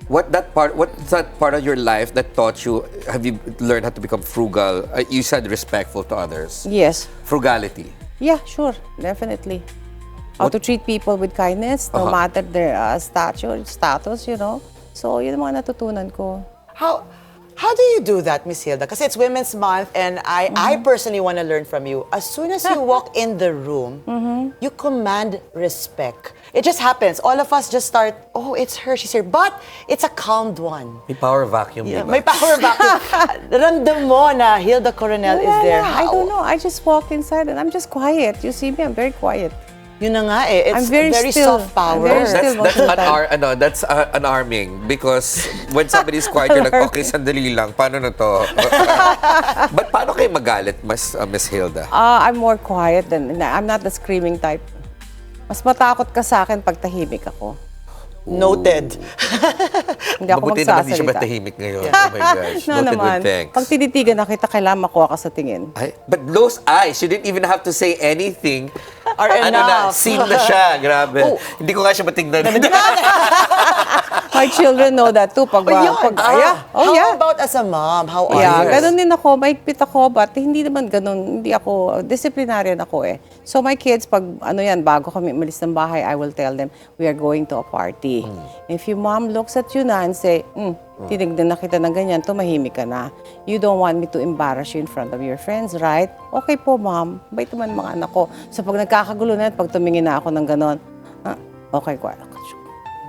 What's that part of your life that taught you, have you learned how to become frugal? You said respectful to others. Yes. Frugality. Yeah, sure, definitely. How to treat people with kindness, no matter their status, you know. So, yun ang mga natutunan ko. How do you do that, Miss Hilda? Kasi it's Women's Month, and I personally want to learn from you. As soon as you walk in the room, you command respect. It just happens. All of us just start, oh, it's her, she's here. But it's a calmed one. May power vacuum, Yeah, diba? may power vacuum. Ramdam mo na Hilda Coronel is there. I don't know. I just walk inside and I'm just quiet. You see me, I'm very quiet. Yun na nga eh. It's I'm very still. soft power. I'm very still. That's unarming because when somebody's quiet, you're like, okay, sandali lang, paano na to? But paano kayo magalit, Miss Hilda? I'm more quiet than, I'm not the screaming type. Mas matakot ka sa akin pag tahimik ako. Noted. Hindi ako Mabuti naman hindi siya magsasalita. matahimik ngayon. Oh my gosh. No Noted naman. with thanks. Pag tinitigan na kita, kailangan makuha ka sa tingin. Ay, but those eyes, you didn't even have to say anything. Are Ano na, enough. scene na siya. Grabe. Oh. Hindi ko nga siya matignan. My children know that too. Pag, How about as a mom? How are Yeah, you? ganun din ako. Maigpit ako, but hindi naman ganun. Hindi ako, disciplinarian ako eh. So my kids, pag bago kami umalis ng bahay, I will tell them, we are going to a party. If your mom looks at you na and say, tinignan na kita ng ganyan, tumahimik ka na. You don't want me to embarrass you in front of your friends, right? Okay po, mom. Bait naman mga anak ko. So pag nagkakagulo na, pag tumingin na ako ng ganon, okay,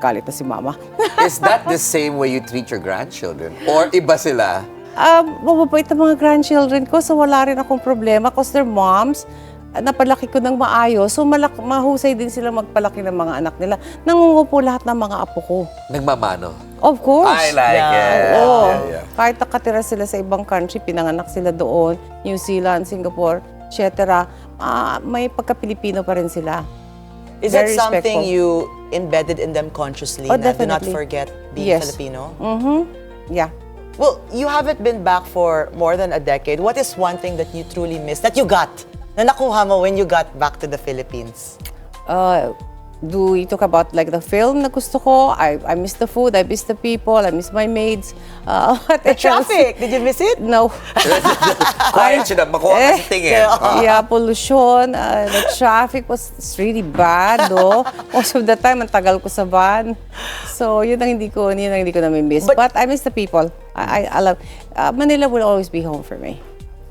galit na si mama. Is that the same way you treat your grandchildren? Or iba sila? Mababait ang mga grandchildren ko, so wala rin akong problema because they're moms. Napalaki ko ng maayos, so mahusay din sila magpalaki ng mga anak nila. Nangungupo lahat ng mga apo ko. Nagmamano? Of course. I like it. Oo. Yeah. Kahit nakatira sila sa ibang country, pinanganak sila doon, New Zealand, Singapore, etc. May pagka-Pilipino pa rin sila. Is that Very something respectful. you embedded in them consciously? Oh, na do not definitely. forget being Yes. Filipino? Yeah. Well, you haven't been back for more than a decade. What is one thing that you truly miss, that you got, na nakuha mo when you got back to the Philippines? Do we talk about like the film na gusto ko? I miss the food, I miss the people, I miss my maids. What The else? traffic, did you miss it? No. Quiet siya na. Makuha ka sa tingin. Yeah, pollution, the traffic was really bad, no? Most of the time, ang tagal ko sa van. So, yun ang hindi ko nami-miss. But I miss the people. I love, Manila will always be home for me.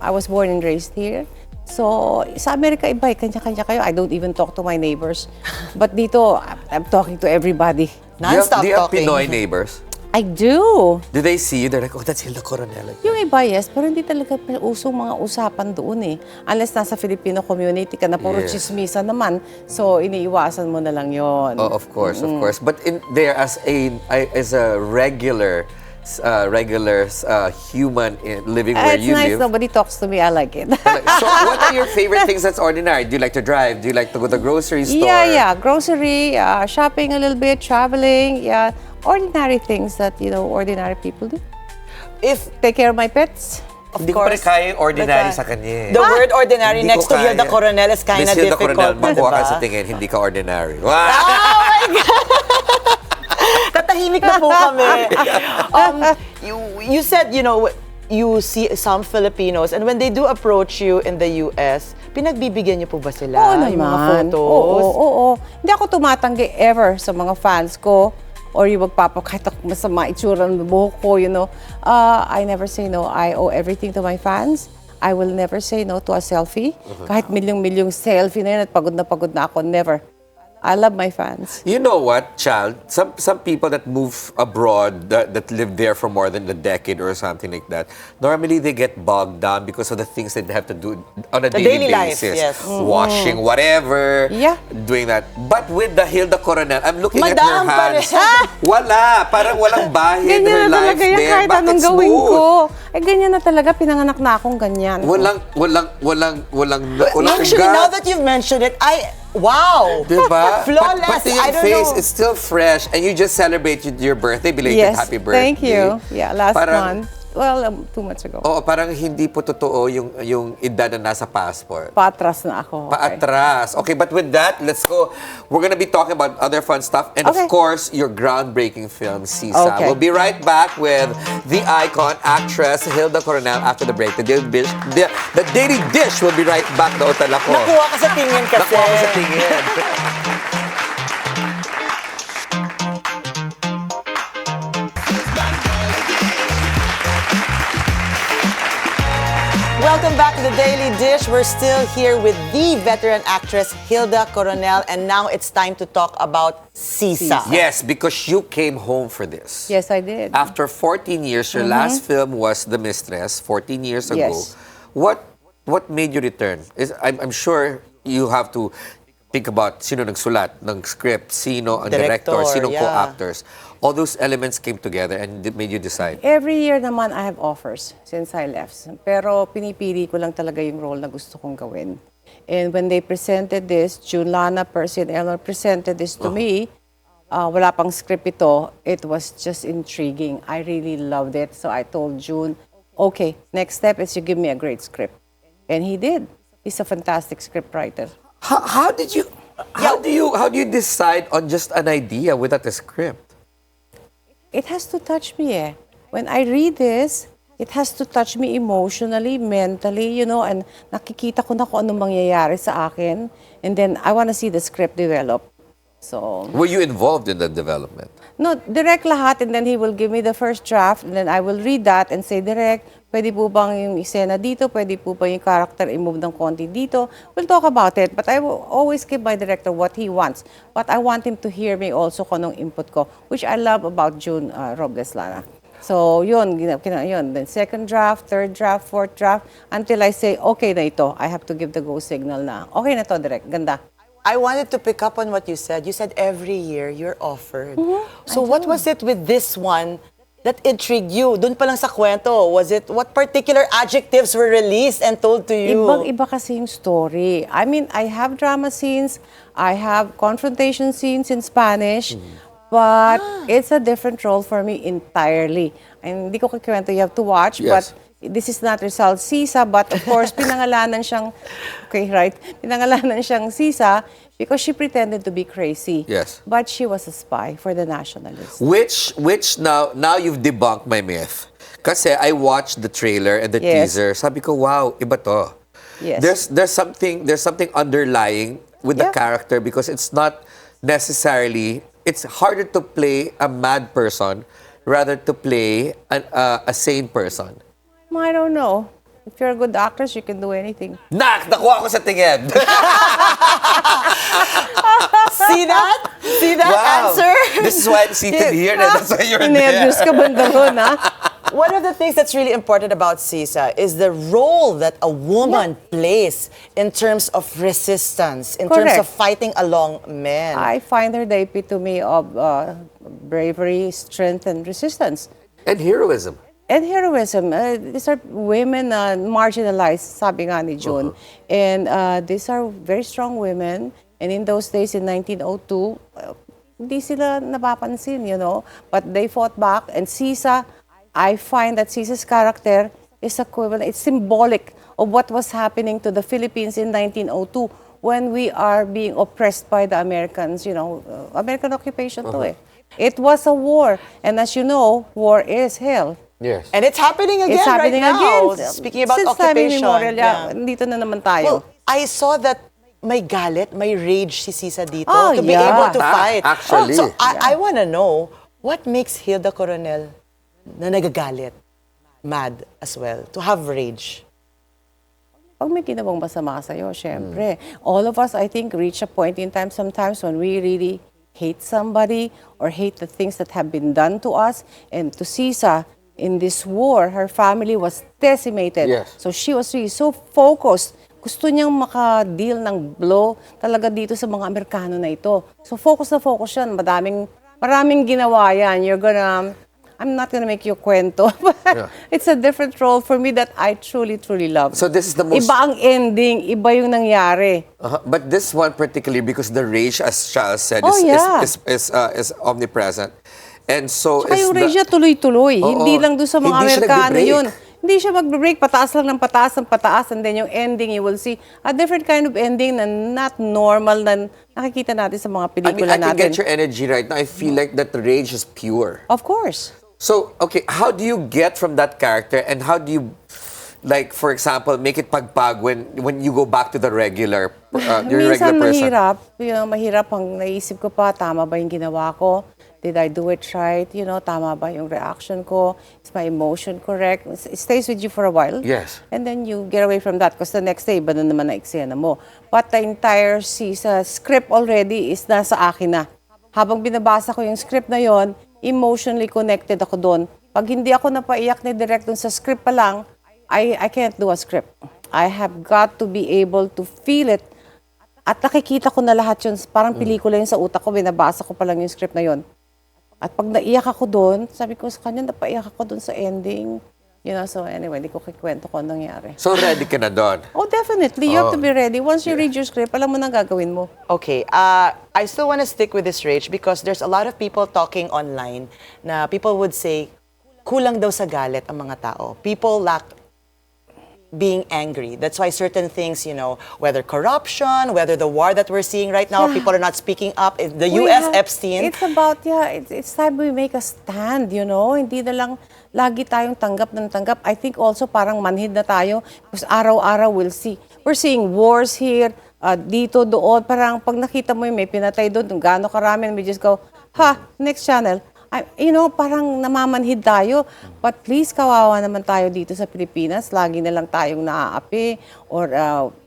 I was born and raised here. So, sa Amerika, iba, kanya-kanya kayo. I don't even talk to my neighbors. But dito, I'm talking to everybody. Non-stop Do you have talking. Pinoy neighbors? I do. Do they see you? They're like, oh, that's Hilda Coronel. Yung iba, yes, pero hindi talaga usong mga usapan doon eh. Unless nasa Filipino community ka na puro Yes. chismisa naman. So, iniiwasan mo na lang yon. Oh, of course, of course. But in there as a regular human living where It's you nice, live. nobody talks to me. I like it. So, what are your favorite things that's ordinary? Do you like to drive? Do you like to go to the grocery store? Yeah. Grocery, shopping a little bit, traveling, yeah. Ordinary things that, ordinary people do. If, Take care of my pets. of Hindi ko pa rin course, kaya yung ordinary but, sa kanya eh. the word ordinary Hindi next ko to Hilda kaya. Coronel is kind Miss of Hilda difficult. Coronel, makuha ka diba? sa tingin, hindi ka ordinary. Wow! Katahimik na po kami. You said, you see some Filipinos, and when they do approach you in the US, pinagbibigyan niyo po ba sila? Oo Yung mga naman. photos? Oo. Hindi ako tumatanggi ever sa mga fans ko or yung magpapakita ko masama itsura ng buhok ko, I never say no. I owe everything to my fans. I will never say no to a selfie. Kahit milyong-milyong selfie na yun at pagod na ako, never. I love my fans. You know what, Chal? Some people that move abroad, that live there for more than a decade or something like that, normally they get bogged down because of the things that they have to do on a daily life, basis. yes. Washing, whatever. Yeah. Doing that. But with the Hilda Coronel, I'm looking at her Madam pa rin. hands. Wala. Parang walang bahid. Ganyan Her na life talaga yan there. kahit Bakit anong gawin smooth? ko. Ganyan na talaga, pinanganak na akong ganyan. Walang Actually, ugat. now that you've mentioned it, wow! Diba? Flawless. Pati I yung don't face, know. it's still fresh. And you just celebrated your birthday. Belated Yes, happy birthday. thank you. Yeah, last Parang- month. Well, 2 months ago. Oo, parang hindi po totoo yung edad na nasa passport. Paatras na ako. Okay. Paatras. Okay, but with that, let's go. We're gonna be talking about other fun stuff. And Okay. of course, your groundbreaking film, Sisa. Okay. We'll be right back with the icon, actress, Hilda Coronel after the break. The Daily Dish will be right back. Nautala ko. Nakuha ka sa tingin kasi. Nakuha ko sa tingin. Welcome back to the Daily Dish. We're still here with the veteran actress Hilda Coronel, and now it's time to talk about Sisa. Yes, because you came home for this. Yes, I did. After 14 years, your last film was The Mistress, 14 years ago. Yes. What made you return? I'm sure you have to think about sino nagsulat ng script, sino ang director, sino co-actors. All those elements came together and made you decide. Every year naman, I have offers since I left. Pero pinipili ko lang talaga yung role na gusto kong gawin. And when they presented this, June Lana, Percy, and Eleanor presented this to me, wala pang script ito, it was just intriguing. I really loved it. So I told June, okay, next step is you give me a great script. And he did. He's a fantastic script writer. How do you decide on just an idea without a script? It has to touch me eh. When I read this, it has to touch me emotionally, mentally, you know, and nakikita ko na kung anong mangyayari sa akin. And then I want to see the script develop. So, were you involved in the development? no, direct lahat, and then he will give me the first draft, and then I will read that and say, direct, pwede po bang yung eksena dito, pwede po ba yung character i-move ng konti dito. We'll talk about it, but I will always give my director what he wants. But I want him to hear me also kung anong input ko, which I love about June Robles Lana. So, yun, then second draft, third draft, fourth draft, until I say, okay na ito, I have to give the go signal na, okay na to, direct, ganda. I wanted to pick up on what you said. You said every year you're offered. So what was it with this one that intrigued you? Doon pa lang sa kwento, was it, what particular adjectives were released and told to you? Ibang-iba kasi yung story. I mean, I have drama scenes, I have confrontation scenes in Spanish, but it's a different role for me entirely. And hindi ko kikwento, you have to watch, but this is not Rizal Sisa, but of course, pinangalanan siyang, pinangalanan siyang Sisa because she pretended to be crazy. Yes. But she was a spy for the nationalists. Which now you've debunked my myth. Kasi I watched the trailer and the teaser. Sabi ko, wow, iba to. Yes. There's something underlying with the character because it's not necessarily, it's harder to play a mad person rather to play a sane person. I don't know. If you're a good actress, you can do anything. Nakuha ko sa tingin. See that? See that answer? This is why I'm seated here. That's why you're there. Nervous ka banda ron, ha? One of the things that's really important about Sisa is the role that a woman plays in terms of resistance, in terms of fighting along men. I find her the epitome of bravery, strength, and resistance. And heroism. And heroism. These are women marginalized, sabi nga ni June. And these are very strong women. And in those days, in 1902, hindi sila napapansin, you know. But they fought back. And Sisa, I find that Sisa's character is equivalent. It's symbolic of what was happening to the Philippines in 1902 when we are being oppressed by the Americans, you know, American occupation to eh. It was a war. And as you know, war is hell. Yes. And it's happening again right now. Speaking about Since occupation. Time immemorial, dito na naman tayo. Well, I saw that may galit, may rage si Sisa dito Oh, to be able to fight. Actually. So I want to know, what makes Hilda Coronel na nagagalit, mad as well, to have rage? Pag may ginawang masama sa'yo, syempre. All of us, I think, reach a point in time sometimes when we really hate somebody or hate the things that have been done to us. And to Sisa, in this war, her family was decimated. Yes. So she was really so focused. Gusto niyang maka-deal ng blow talaga dito sa mga Amerikano na ito. So focus na focus yan. Maraming ginawa yan. I'm not gonna make you kwento. It's a different role for me that I truly, truly love. So this is the most... Iba ang ending, iba yung nangyari. But this one particularly, because the rage, as Charles said, is omnipresent. And so Saka yung rage niya tuloy-tuloy. Hindi lang doon sa mga Amerikano yun. Hindi siya mag-break. Pataas lang ng pataas. And then yung ending, you will see a different kind of ending na not normal na nakikita natin sa mga pelikula natin. I can get your energy right now. I feel like that rage is pure. Of course. So, okay, how do you get from that character and how do you, like, for example, make it pagpag when you go back to the regular, your regular person? Minsan mahirap. Mahirap ang naisip ko pa, tama ba yung ginawa ko? Did I do it right? You know, tama ba yung reaction ko? Is my emotion correct? It stays with you for a while. Yes. And then you get away from that because the next day, iba na naman na eksena mo. But the entire Sisa script already is nasa akin na. Habang binabasa ko yung script na yon, emotionally connected ako doon. Pag hindi ako napaiyak ni direct dun sa script pa lang, I can't do a script. I have got to be able to feel it. At nakikita ko na lahat yun. Parang pelikula yun sa utak ko, binabasa ko pa lang yung script na yon. At pag naiyak ako doon, sabi ko sa kanya, napaiyak ako doon sa ending. You know, so anyway, hindi ko kikwento ko anong nangyari. So ready ka na doon? Oh, definitely. You have to be ready. Once you read your script, alam mo na gagawin mo. Okay, I still want to stick with this, Rach, because there's a lot of people talking online na people would say, kulang daw sa galit ang mga tao. People lack being angry. That's why certain things, you know, whether corruption, whether the war that we're seeing right now, people are not speaking up. The U.S. Epstein. It's about, it's time we make a stand, you know? Hindi na lang lagi tayong tanggap ng tanggap. I think also parang manhid na tayo because araw-araw we'll see. We're seeing wars here, dito, doon. Parang pag nakita mo yung may pinatay doon, gaano karami, and we just go, next channel. You know, parang namamanhid tayo. But please, kawawa naman tayo dito sa Pilipinas. Lagi na lang tayong naaapi. Or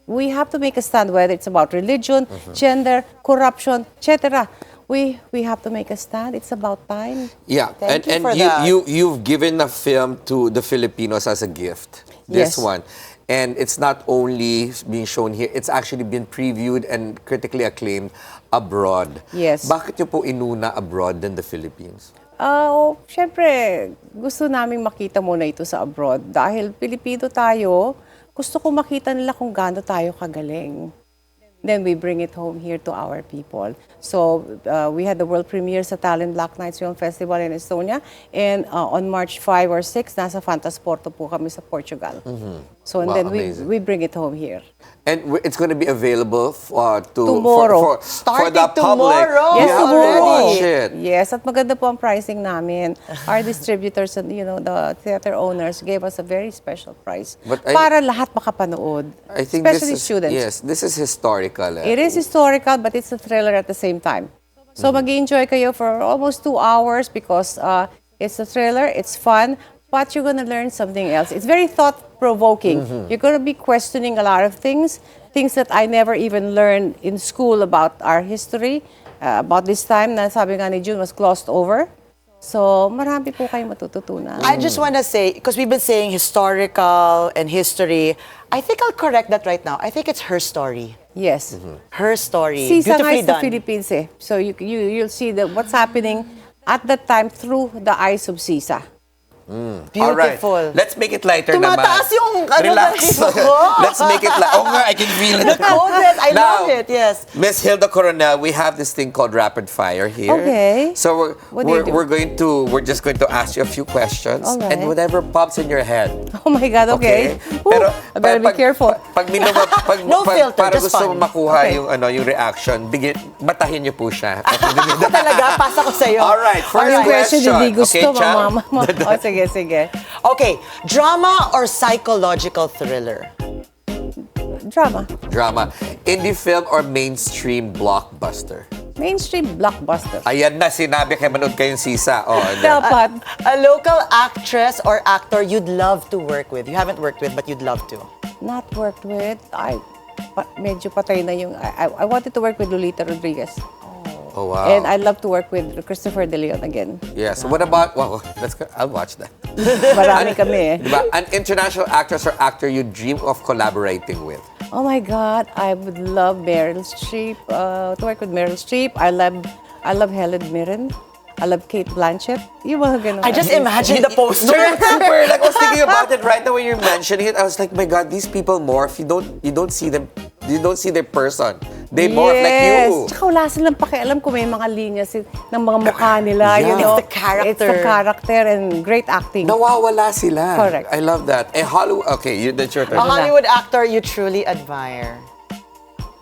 we have to make a stand, whether it's about religion, gender, corruption, etc. We have to make a stand. It's about time. Yeah, Thank you and for that. you've given a film to the Filipinos as a gift. This Yes. one. And it's not only being shown here, it's actually been previewed and critically acclaimed abroad. Yes. Bakit nyo po inuna abroad than the Philippines? Siyempre, gusto namin makita muna ito sa abroad. Dahil Pilipino tayo, gusto ko makita nila kung gaano tayo kagaling. Then we bring it home here to our people. So we had the world premiere sa Talent Black Nights Film Festival in Estonia. And on March 5 or 6, nasa Fantasporto po kami sa Portugal. So and Wow, then amazing. we bring it home here. And it's going to be available Tomorrow. for the public. tomorrow. You Yes, have to tomorrow. watch it. Yes, at maganda po ang pricing namin. Our distributors and the theater owners gave us a very special price But para lahat makapanood. I think especially this is, students. yes, this is historical. It is historical, but it's a thriller at the same time. So mag-enjoy kayo for almost 2 hours because it's a thriller, it's fun, but you're gonna learn something else. It's very thought-provoking. You're gonna be questioning a lot of things that I never even learned in school about our history. About this time na sabi nga ni June was glossed over. So marami po kayong matututunan. I just want to say, because we've been saying historical and history, I think I'll correct that right now. I think it's her story. Yes. Her story. Sisa nga Beautifully is the done. Philippines eh. So you'll see what's happening at that time through the eyes of Sisa. Beautiful. All right. Let's make it lighter naman. Tumataas yung Relax. ko. Let's make it lighter. Oh, nga, I can feel it. The coded. I Now, love it. Yes. Miss Hilda Coronel, we have this thing called rapid fire here. Okay. So What do you do? we're just going to ask you a few questions, All right. and whatever pops in your head. Oh my God, okay. Ooh, I better be careful. Pag No filter, para just gusto fun. mo makuha Okay. yung reaction, batahin niyo po siya. Ako talaga, pasa ko sa'yo. All right, Pag first yung question, question. hindi gusto, Okay, Chal? mama. Oh, sige, sige. Okay, drama or psychological thriller? Drama. Drama. Indie film or mainstream blockbuster? Mainstream blockbuster. Ayan na, sinabi kayo, manood kayong Sisa. Oh, Dapat. A local actress or actor you'd love to work with. You haven't worked with, but you'd love to. Not worked with. Medyo patay na yung... I wanted to work with Hilda Rodriguez. oh wow. And I love to work with Christopher De Leon again. Yeah, so what about, well, I'll watch that. Marami kami eh. Diba? An international actress or actor you dream of collaborating with? Oh my God, I would love Meryl Streep, to work with Meryl Streep. I love Helen Mirren. I love Kate Blanchett. Yung mga ganun. I just imagine the poster. Super, like, I was thinking about it right now when you're mentioning it. I was like, my God, these people morph. You don't see them. You don't see their person. They morph like you. Tsaka wala silang pakialam kung may mga linya ng mga mukha nila. Yeah. You know, It's the character. It's the character and great acting. Nawawala sila. Correct. I love that. Hollywood, okay, that's your turn. A Hollywood actor you truly admire.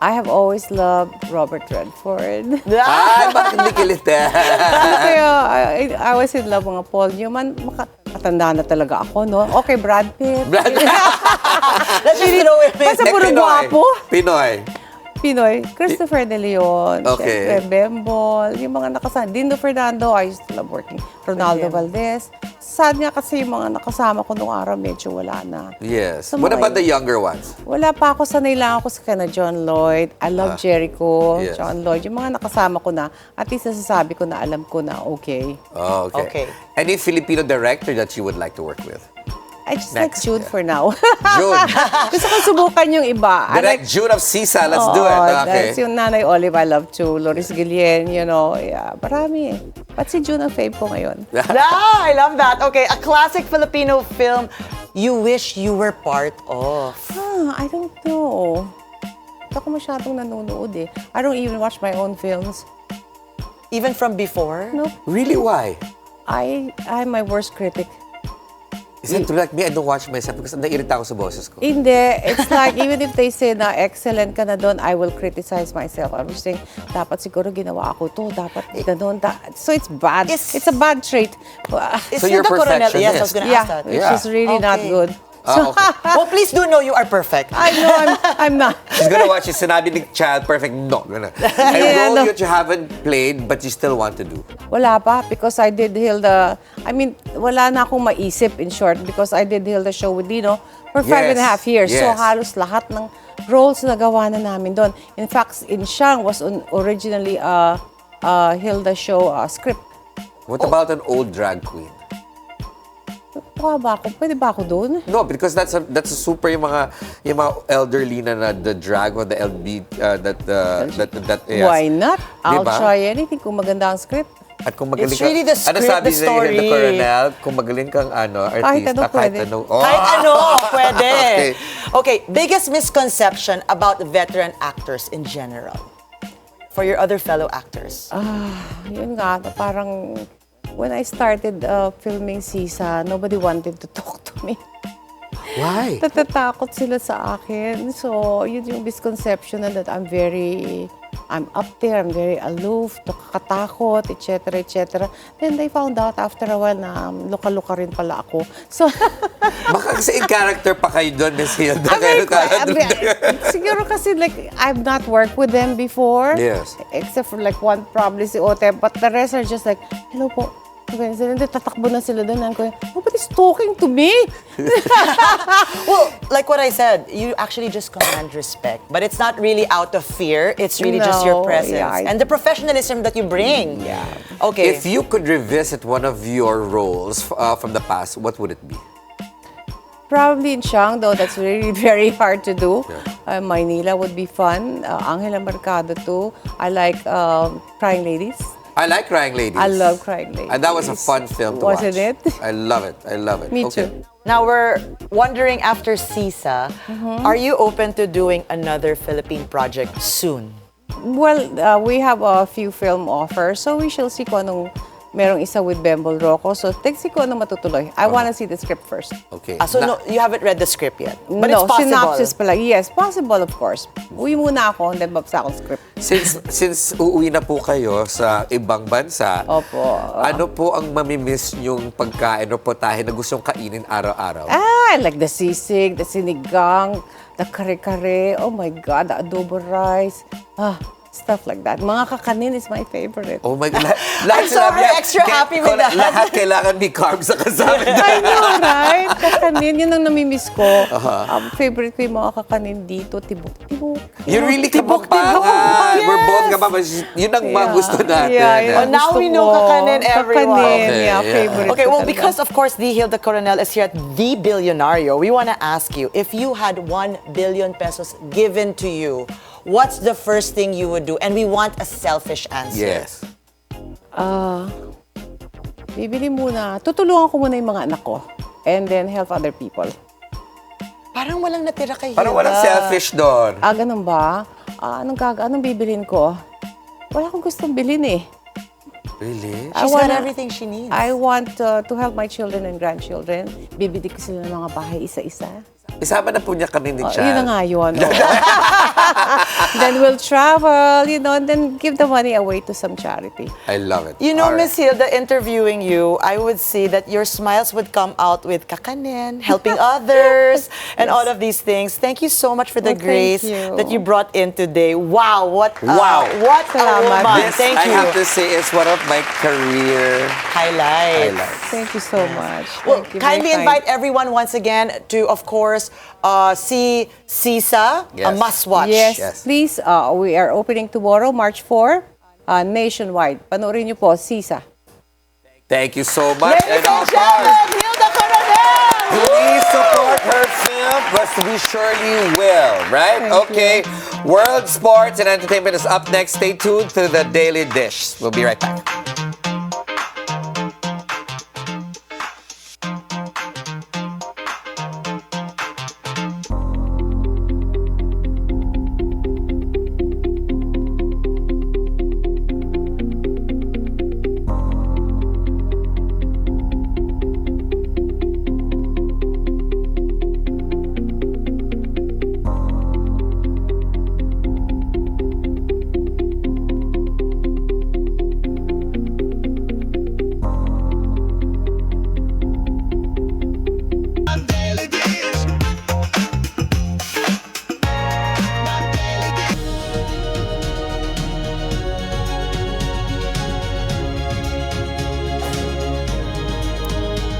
I have always loved Robert Redford. Ay, bakit hindi kilit eh? Kaya I was in love mga Paul Newman. Matanda na talaga ako, no? Okay, Brad Pitt. Let's just throw it in. Basta puro Pinoy. gwapo. Pinoy. Pinoy, Christopher De Leon, Okay. syempre, Bembol, yung mga nakasama. Dindo Fernando, I used to love working. Ronaldo Valdez. Sad nga kasi yung mga nakasama ko nung araw, medyo wala na. Yes. So, What mga about the yun. younger ones? Wala pa ako, sanay lang ako sa kana John Lloyd. I love Jericho, yes. John Lloyd. Yung mga nakasama ko na, at least nasasabi ko na alam ko na okay. Oh, okay. Okay. Any Filipino director that you would like to work with? I just Next, like Jude yeah. for now. June. Gusto ko subukan yung iba. I Direct June of Sisa. Let's do Oo, it. Okay. That's yung Nanay Olive, I love too. Loris Guillen, you know. Yeah, marami. Ba't si June ang fave ko ngayon? I love that. Okay, a classic Filipino film you wish you were part of. I don't know. Hindi ako masyadong nanonood eh. I don't even watch my own films. Even from before? Nope. Really? Why? I'm my worst critic. Is that true? Like me, I don't watch myself because naiirita ako sa boses ko. Hindi. It's like, even if they say na excellent ka na doon, I will criticize myself. I'm just saying, dapat siguro ginawa ako to, dapat ganun. So it's bad. It's a bad trait. Is So you're Hilda Koronel? Yes, I was perfectionist. gonna Yeah, ask that. which is really not Okay. good. Oh, okay. Well, please do know you are perfect. I know I'm not. She's gonna watch it. Sinabi ni Child, perfect. No. Gonna. A Yeah, role no. that you haven't played but you still want to do. Wala pa because I did Hilda. I mean, wala na akong maisip in short because I did Hilda show with Dino for 5.5 years. So yes. halos lahat ng roles na gawa na namin doon. In fact, Insiang was originally a Hilda show script. What about an old drag queen? Mukha ba ako? Pwede ba ako doon? No, because that's a super yung mga elderly na the drag or the LB that yes. Why not? I'll Diba? try anything kung maganda ang script. At kung magaling It's really the ano script, sabi the ni story. Hilda Coronel, kung magaling kang artista, pwede. Oh! Kahit ano, pwede. Okay. Okay, biggest misconception about veteran actors in general for your other fellow actors. Yun nga, na parang when I started filming Sisa, nobody wanted to talk to me. Why? Natatakot sila sa akin. So, yun yung misconception na that I'm up there, I'm very aloof, nakakatakot, etc., etc. Then they found out after a while na luka-luka rin pala ako. So, Baka kasi in character pa kayo doon, Miss Hilda. siguro kasi like, I've not worked with them before. Yes. Except for like one probably si Ote. But the rest are just like, hello po. Hindi, tatakbo na sila doon. Nobody's talking to me. Well, like what I said, you actually just command respect. But it's not really out of fear. It's really just your No, presence. yeah, and the professionalism that you bring. Yeah. Okay. If you could revisit one of your roles from the past, what would it be? Probably in Insiang, though that's really very hard to do. Maynila would be fun. Angela Mercado too. I like Crying Ladies. I like Crying Ladies. I love Crying Ladies. And that was a fun film to watch. Wasn't it? I love it. I love it. Me Okay. too. Now we're wondering after Sisa, are you open to doing another Philippine project soon? Well, we have a few film offers, so we shall see kung anong merong isa with Bembol Rocco. So, see kung anong matutuloy. I wanna see the script first. Okay. So no, you haven't read the script yet? But No, it's possible. synopsis pala. Yes, possible of course. Uwi muna ako, and then babasa akong script. Since uuwi na po kayo sa ibang bansa, Opo. ano po ang mamimiss nyong pagkain o putahe na gustong kainin araw-araw? I like the sisig, the sinigang, the kare-kare. Oh my God, the adobo rice. Stuff like that. Mga kakanin is my favorite. Oh my God. I'm so extra happy with that. Lahat kailangan may carbs sa kasama. I know, right? Kakanin, yun ang namimiss ko. Favorite ko yung mga kakanin dito, tibok-tibok. You really Tibok-tibok. kapampangan. Yes. We're both kapampangan. Yun ang mga gusto natin. Yeah, Oh, now we know kakanin, everyone. Kakanin, Okay, yeah, yeah. favorite Okay, ko well, talaga. because of course, the Hilda Coronel is here at the Bilyonaryo, we want to ask you, if you had 1 billion pesos given to you, what's the first thing you would do? And we want a selfish answer. Yes. Bibili muna. Tutulungan ko muna yung mga anak ko. And then help other people. Parang walang natira kay Hilda. Parang walang selfish doon. Ganun ba? Anong bibilin ko? Wala akong gustong bilhin eh. Really? She's got everything she needs. I want to help my children and grandchildren. Bibili ko sila ng mga bahay isa-isa. Isama na po niya kami ni Chal. Yun na nga yun. Then we'll travel, and then give the money away to some charity. I love it. You know, All right. Miss Hilda, interviewing you, I would see that your smiles would come out with kakanin, helping others, and all of these things. Thank you so much for the Well, thank grace you. that you brought in today. Wow, what Wow. what a Salamat. woman. This, Thank I you. have to say, is one of my career Highlights. highlights. Thank you so much. Well, Thank you. kindly Very invite kind. everyone once again to, of course, see Sisa, a Yes. must-watch. Yes, Yes. please. We are opening tomorrow, March 4, nationwide. Panoorin niyo po, Sisa. Thank you so much. Ladies and of course, gentlemen, Hilda Koronel! please support her film, but we surely will, right? Thank Okay. World sports and entertainment is up next. Stay tuned to the Daily Dish. We'll be right back.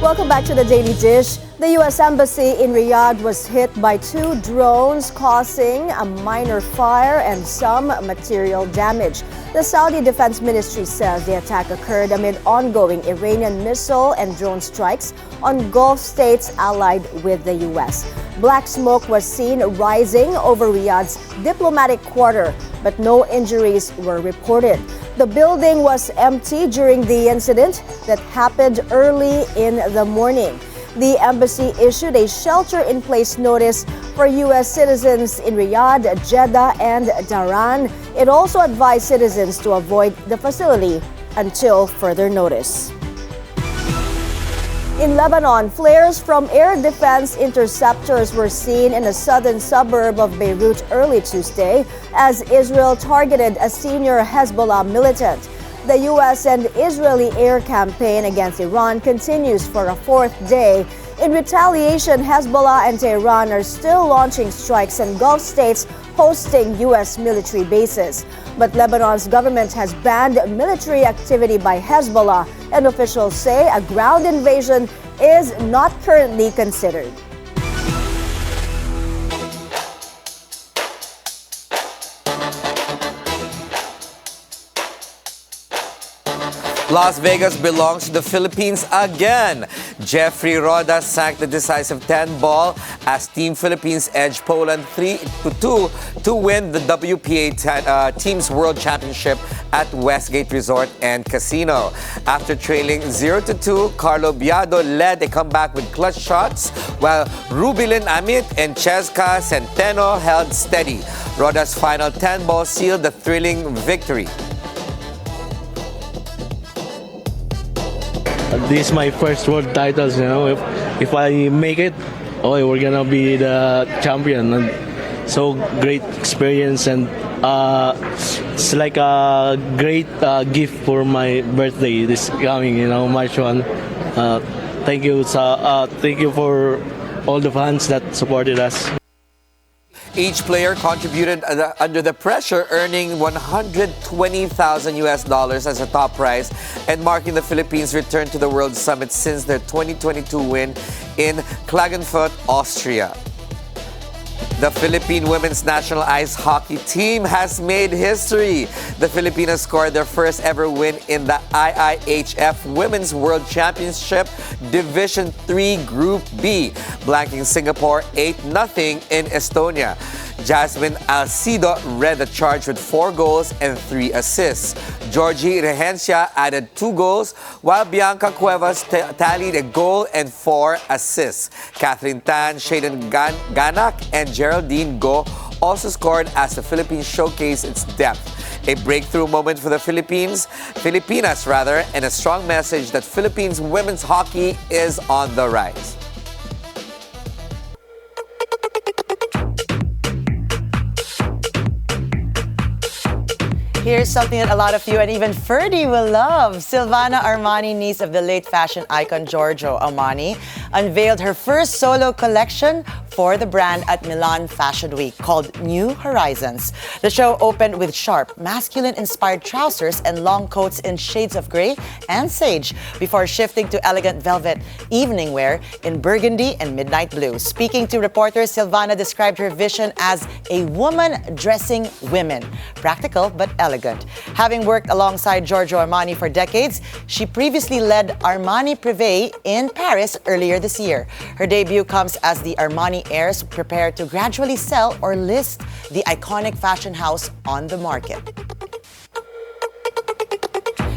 Welcome back to the Daily Dish. The U.S. Embassy in Riyadh was hit by 2 drones, causing a minor fire and some material damage. The Saudi Defense Ministry says the attack occurred amid ongoing Iranian missile and drone strikes on Gulf states allied with the U.S. Black smoke was seen rising over Riyadh's diplomatic quarter, but no injuries were reported. The building was empty during the incident that happened early in the morning. The embassy issued a shelter-in-place notice for U.S. citizens in Riyadh, Jeddah, and Dhahran. It also advised citizens to avoid the facility until further notice. In Lebanon, flares from air defense interceptors were seen in a southern suburb of Beirut early Tuesday as Israel targeted a senior Hezbollah militant. The U.S. and Israeli air campaign against Iran continues for a 4th day. In retaliation, Hezbollah and Tehran are still launching strikes in Gulf states hosting U.S. military bases. But Lebanon's government has banned military activity by Hezbollah, and officials say a ground invasion is not currently considered. Las Vegas belongs to the Philippines again. Jeffrey Roda sank the decisive 10-ball as Team Philippines edged Poland 3-2 to win the WPA Teams World Championship at Westgate Resort and Casino. After trailing 0-2, Carlo Biado led a comeback with clutch shots, while Rubilin Amit and Cheska Centeno held steady. Roda's final 10-ball sealed the thrilling victory. This is my first world titles, If I make it, we're gonna be the champion. And so great experience, and it's like a great gift for my birthday this coming, March 1. Thank you for all the fans that supported us. Each player contributed under the pressure, earning $120,000 as a top prize and marking the Philippines' return to the World Summit since their 2022 win in Klagenfurt, Austria. The Philippine women's national ice hockey team has made history. The Filipinas scored their first ever win in the IIHF Women's World Championship Division 3 Group B, blanking Singapore 8-0 in Estonia. Jasmine Alcido led the charge with 4 goals and 3 assists. Georgie Regencia added 2 goals, while Bianca Cuevas tallied a goal and 4 assists. Catherine Tan, Shaden Ganak, and Geraldine Go also scored as the Philippines showcased its depth. A breakthrough moment for the Filipinas, and a strong message that Philippines women's hockey is on the rise. Here's something that a lot of you and even Ferdi will love. Silvana Armani, niece of the late fashion icon Giorgio Armani, unveiled her first solo collection for the brand at Milan Fashion Week called New Horizons. The show opened with sharp, masculine-inspired trousers and long coats in shades of gray and sage before shifting to elegant velvet evening wear in burgundy and midnight blue. Speaking to reporters, Silvana described her vision as a woman dressing women. Practical but elegant. Having worked alongside Giorgio Armani for decades, she previously led Armani Privé in Paris earlier this year. Her debut comes as the Armani heirs prepare to gradually sell or list the iconic fashion house on the market.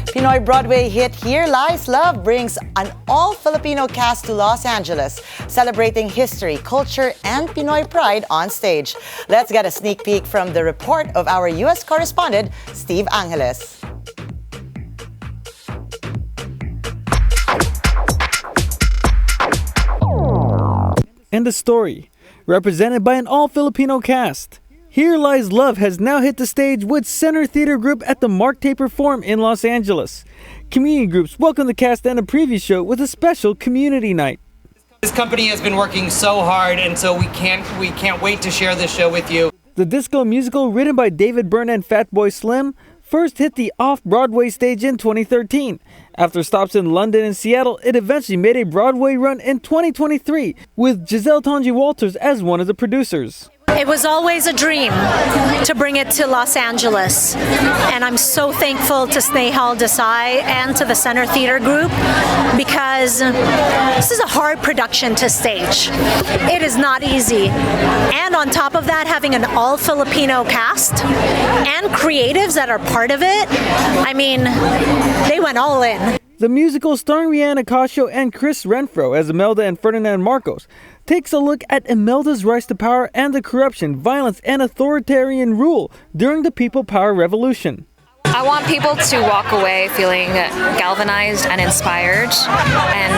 Pinoy Broadway hit Here Lies Love brings an all-Filipino cast to Los Angeles, celebrating history, culture, and Pinoy pride on stage. Let's get a sneak peek from the report of our U.S. correspondent, Steve Angeles. And the story, represented by an all-Filipino cast. Here Lies Love has now hit the stage with Center Theater Group at the Mark Taper Forum in Los Angeles. Community groups welcomed the cast and a preview show with a special community night. This company has been working so hard, and so we can't wait to share this show with you. The disco musical, written by David Byrne and Fatboy Slim, first hit the off-Broadway stage in 2013. After stops in London and Seattle, it eventually made a Broadway run in 2023, with Giselle Tonji Walters as one of the producers. It was always a dream to bring it to Los Angeles, and I'm so thankful to Snehal Desai and to the Center Theater Group, because this is a hard production to stage. It is not easy, and on top of that, having an all-Filipino cast and creatives that are part of it, I mean, they went all in. The musical, starring Rihanna Cascio and Chris Renfro as Imelda and Ferdinand Marcos, takes a look at Imelda's rise to power and the corruption, violence, and authoritarian rule during the People Power Revolution. I want people to walk away feeling galvanized and inspired, and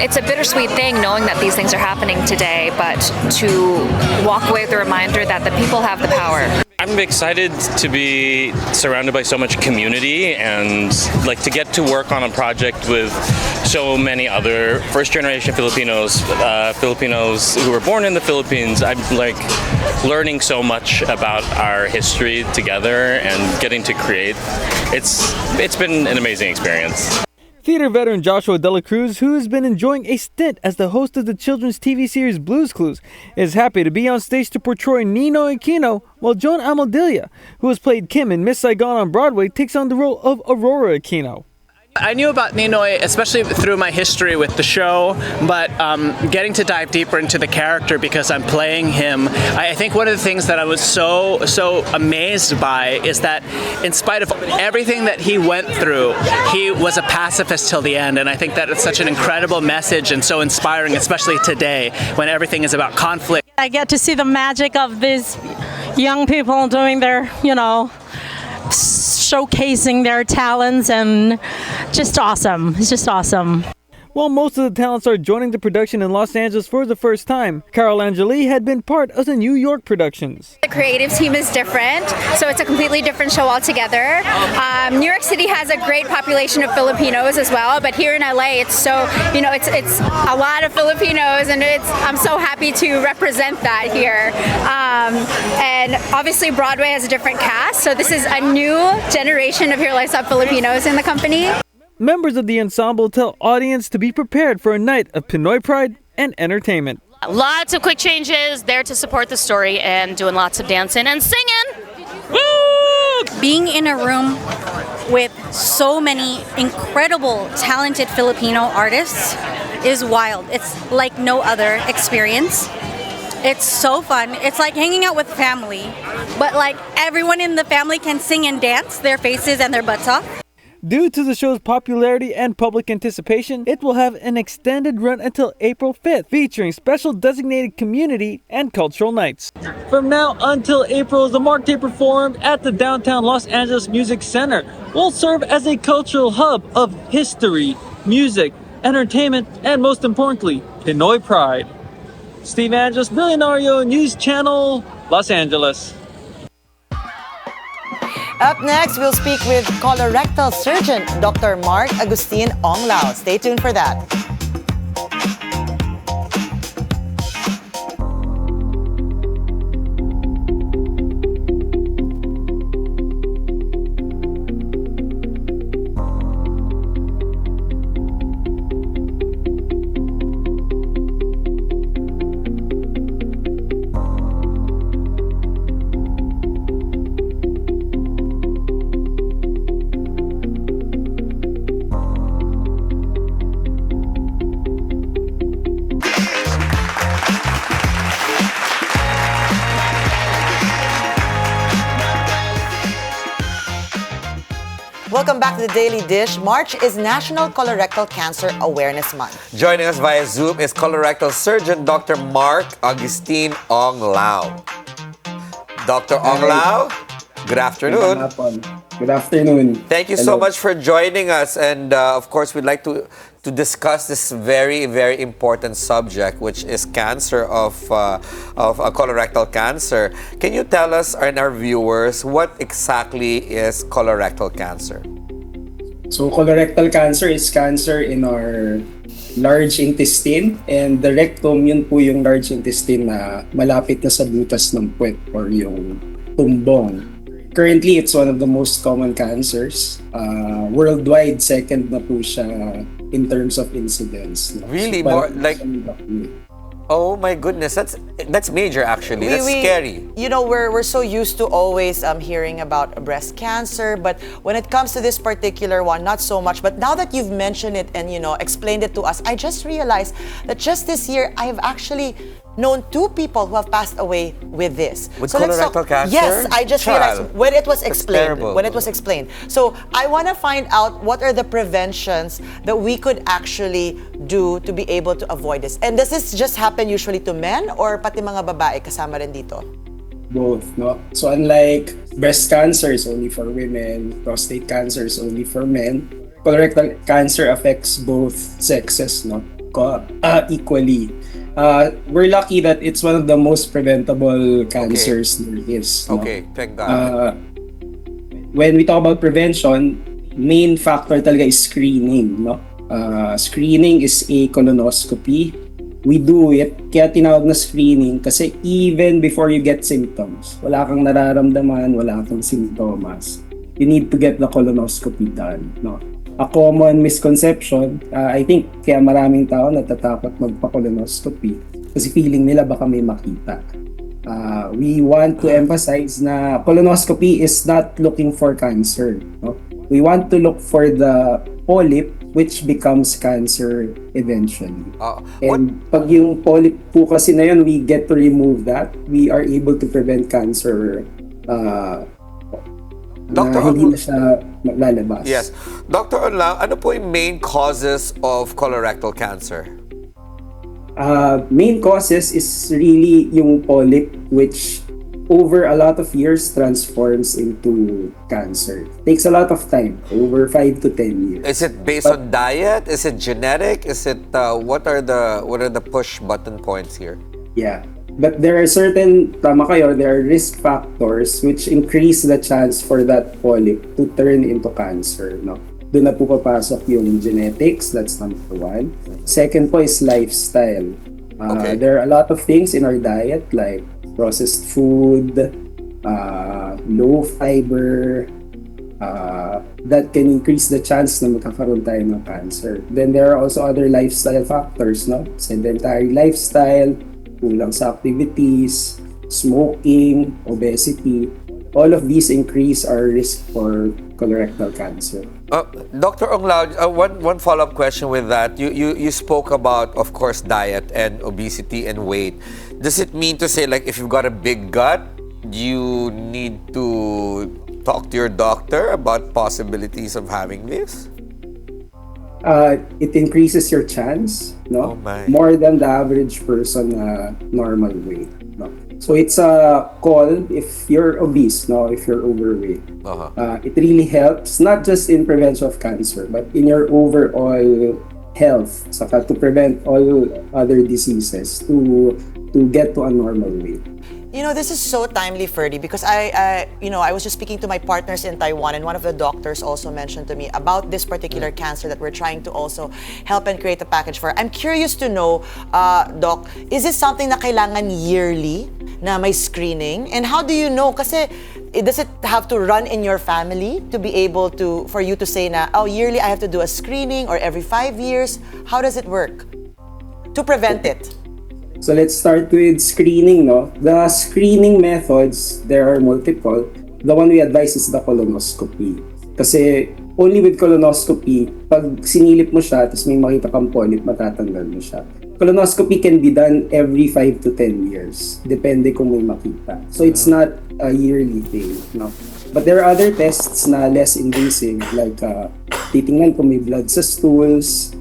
it's a bittersweet thing knowing that these things are happening today, but to walk away with the reminder that the people have the power. I'm excited to be surrounded by so much community and like to get to work on a project with so many other first-generation Filipinos, Filipinos who were born in the Philippines. I'm like learning so much about our history together and getting to create. It's been an amazing experience. Theater veteran Joshua Dela Cruz, who has been enjoying a stint as the host of the children's TV series Blue's Clues, is happy to be on stage to portray Ninoy Aquino, while Joan Amaldilia, who has played Kim in Miss Saigon on Broadway, takes on the role of Aurora Aquino. I knew about Ninoy, especially through my history with the show, but getting to dive deeper into the character because I'm playing him, I think one of the things that I was so amazed by is that in spite of everything that he went through, he was a pacifist till the end, and I think that it's such an incredible message and so inspiring, especially today when everything is about conflict. I get to see the magic of these young people doing their, showcasing their talents, and just awesome. It's just awesome. While most of the talents are joining the production in Los Angeles for the first time, Carol Angeli had been part of the New York productions. The creative team is different, so it's a completely different show altogether. New York City has a great population of Filipinos as well, but here in LA, it's so, it's a lot of Filipinos, and I'm so happy to represent that here. And obviously Broadway has a different cast, so this is a new generation of Here Lies Up Filipinos in the company. Members of the ensemble tell audience to be prepared for a night of Pinoy pride and entertainment. Lots of quick changes, there to support the story and doing lots of dancing and singing. Woo! Being in a room with so many incredible, talented Filipino artists is wild. It's like no other experience. It's so fun. It's like hanging out with family, but like everyone in the family can sing and dance their faces and their butts off. Due to the show's popularity and public anticipation, it will have an extended run until April 5th, featuring special designated community and cultural nights. From now until April, the Mark Taper Forum at the downtown Los Angeles Music Center will serve as a cultural hub of history, music, entertainment, and most importantly, Pinoy pride. Steve Angeles, Bilyonaryo News Channel, Los Angeles. Up next, we'll speak with colorectal surgeon Dr. Mark Augustine Onglao. Stay tuned for that. Welcome back to the Daily Dish. March is National Colorectal Cancer Awareness Month. Joining us via Zoom is colorectal surgeon Dr. Mark Augustine Onglao. Dr. Onglao, good afternoon. Good afternoon. Thank you so much for joining us. And of course, we'd like to discuss this very, very important subject, which is cancer of colorectal cancer. Can you tell us and our viewers what exactly is colorectal cancer? So colorectal cancer is cancer in our large intestine, and the rectum, yun po yung large intestine na malapit na sa butas ng puwet or yung tumbong. Currently, it's one of the most common cancers. Worldwide, second na po siya in terms of incidence. Really? So, more like... Oh my goodness, that's major actually. That's scary. You know, we're so used to always hearing about breast cancer, but when it comes to this particular one, not so much. But now that you've mentioned it and, you know, explained it to us, I just realized that just this year, I've actually known 2 people who have passed away with this. With colorectal cancer? Yes, I just realized when it was explained. Terrible. When it was explained. So I want to find out what are the preventions that we could actually do to be able to avoid this. And does this just happen usually to men or pati mga babae kasama rin dito? Both, no? So unlike breast cancer is only for women, prostate cancer is only for men, colorectal cancer affects both sexes, no? Equally. We're lucky that it's one of the most preventable cancers there is. No? Okay, thank God. When we talk about prevention, main factor talaga is screening, no? Screening is a colonoscopy. We do it, kaya tinawag na screening kasi even before you get symptoms, wala kang nararamdaman, wala kang simptomas, you need to get the colonoscopy done, no? A common misconception, I think kaya maraming tao natatakot magpa-colonoscopy kasi feeling nila baka may makita. We want to emphasize na colonoscopy is not looking for cancer, no? We want to look for the polyp which becomes cancer eventually. And pag yung polyp po kasi na yun, we get to remove that, we are able to prevent cancer Dr. hindi na siya lalabas. Yes. Dr. Onglao, ano po yung main causes of colorectal cancer? Main causes is really yung polyp which over a lot of years transforms into cancer. Takes a lot of time, over 5 to 10 years. Is it based on diet? Is it genetic? Is it what are the push button points here? Yeah. But there are certain, tama kayo, there are risk factors which increase the chance for that polyp to turn into cancer, no? Doon na po papasok yung genetics, that's number 1. Second po is lifestyle. There are a lot of things in our diet like processed food, low fiber, that can increase the chance na magkakaroon tayo ng cancer. Then there are also other lifestyle factors, no? Sedentary lifestyle, kulang sa activities, smoking, obesity. All of these increase our risk for colorectal cancer. Dr. Onglao, one follow-up question with that. You spoke about, of course, diet and obesity and weight. Does it mean to say, like, if you've got a big gut, you need to talk to your doctor about possibilities of having this? It increases your chance, no? More than the average person normal weight, no? So it's a call if you're obese, no? If you're overweight. It really helps, not just in prevention of cancer, but in your overall health, saka to prevent all other diseases, to get to a normal weight. You know, this is so timely, Ferdi, because I was just speaking to my partners in Taiwan, and one of the doctors also mentioned to me about this particular cancer that we're trying to also help and create a package for. I'm curious to know, Doc, is this something na kailangan yearly na may screening? And how do you know? Kasi does it have to run in your family to be able to, for you to say na, oh, yearly I have to do a screening or every 5 years? How does it work to prevent it? So let's start with screening, no? The screening methods, there are multiple. The one we advise is the colonoscopy. Kasi only with colonoscopy, pag sinilip mo siya, tapos may makita kang polyp, matatanggal mo siya. Colonoscopy can be done every 5 to 10 years, depende kung may makita. So it's not a yearly thing, no? But there are other tests na less invasive, like titingnan kung may blood sa stools.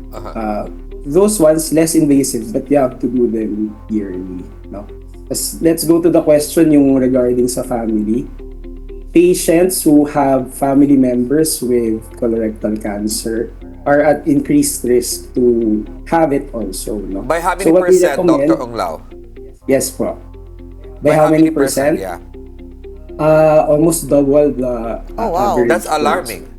Those ones, less invasive, but you have to do them yearly, no? Let's go to the question yung regarding sa family. Patients who have family members with colorectal cancer are at increased risk to have it also, no? By how many percent, Dr. Onglao? Yes po. By how many percent? Yeah. Almost double the average. That's alarming.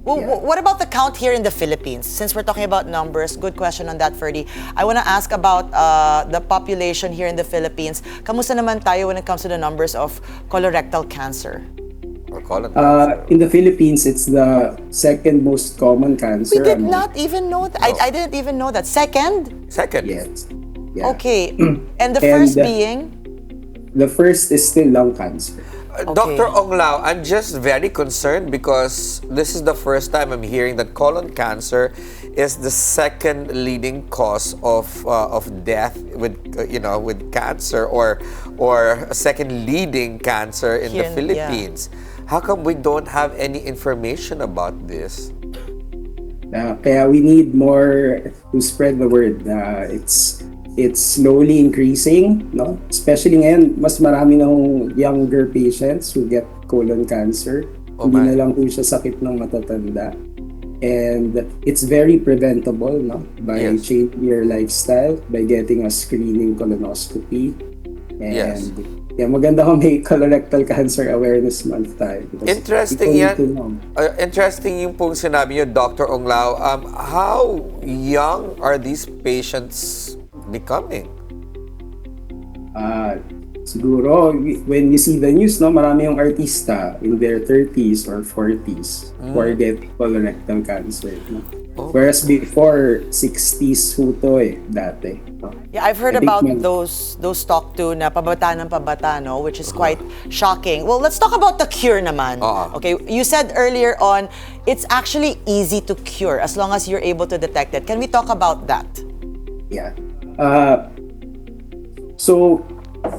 Well, what about the count here in the Philippines? Since we're talking about numbers, good question on that, Ferdi. I want to ask about the population here in the Philippines. Kamusta naman tayo when it comes to the numbers of colorectal cancer? In the Philippines, it's the second most common cancer. We did not even know that. I didn't even know that. Second? Second. Yes. Yeah. Okay. And the first being? The first is still lung cancer. Dr. Onglao, I'm just very concerned because this is the first time I'm hearing that colon cancer is the second leading cause of death with with cancer or a second leading cancer in the Philippines. Yeah. How come we don't have any information about this? Kaya we need more to spread the word. It's slowly increasing, no? Especially ngayon, mas marami ng younger patients who get colon cancer. Hindi na lang po siya sakit ng matatanda. And it's very preventable, no? By changing your lifestyle, by getting a screening colonoscopy. And maganda kung may Colorectal Cancer Awareness Month tayo. Interesting yan. Interesting yung pong sinabi niyo, Dr. Onglao. How young are these patients becoming? Siguro, when you see the news, no, marami yung artista in their 30s or 40s who are getting colorectal cancer. No? Whereas before, 60s ho to dati. No? Yeah, I've heard about those talk to na pabata ng pabata, no, which is quite shocking. Well, let's talk about the cure naman. Okay, you said earlier on, it's actually easy to cure as long as you're able to detect it. Can we talk about that? Yeah. So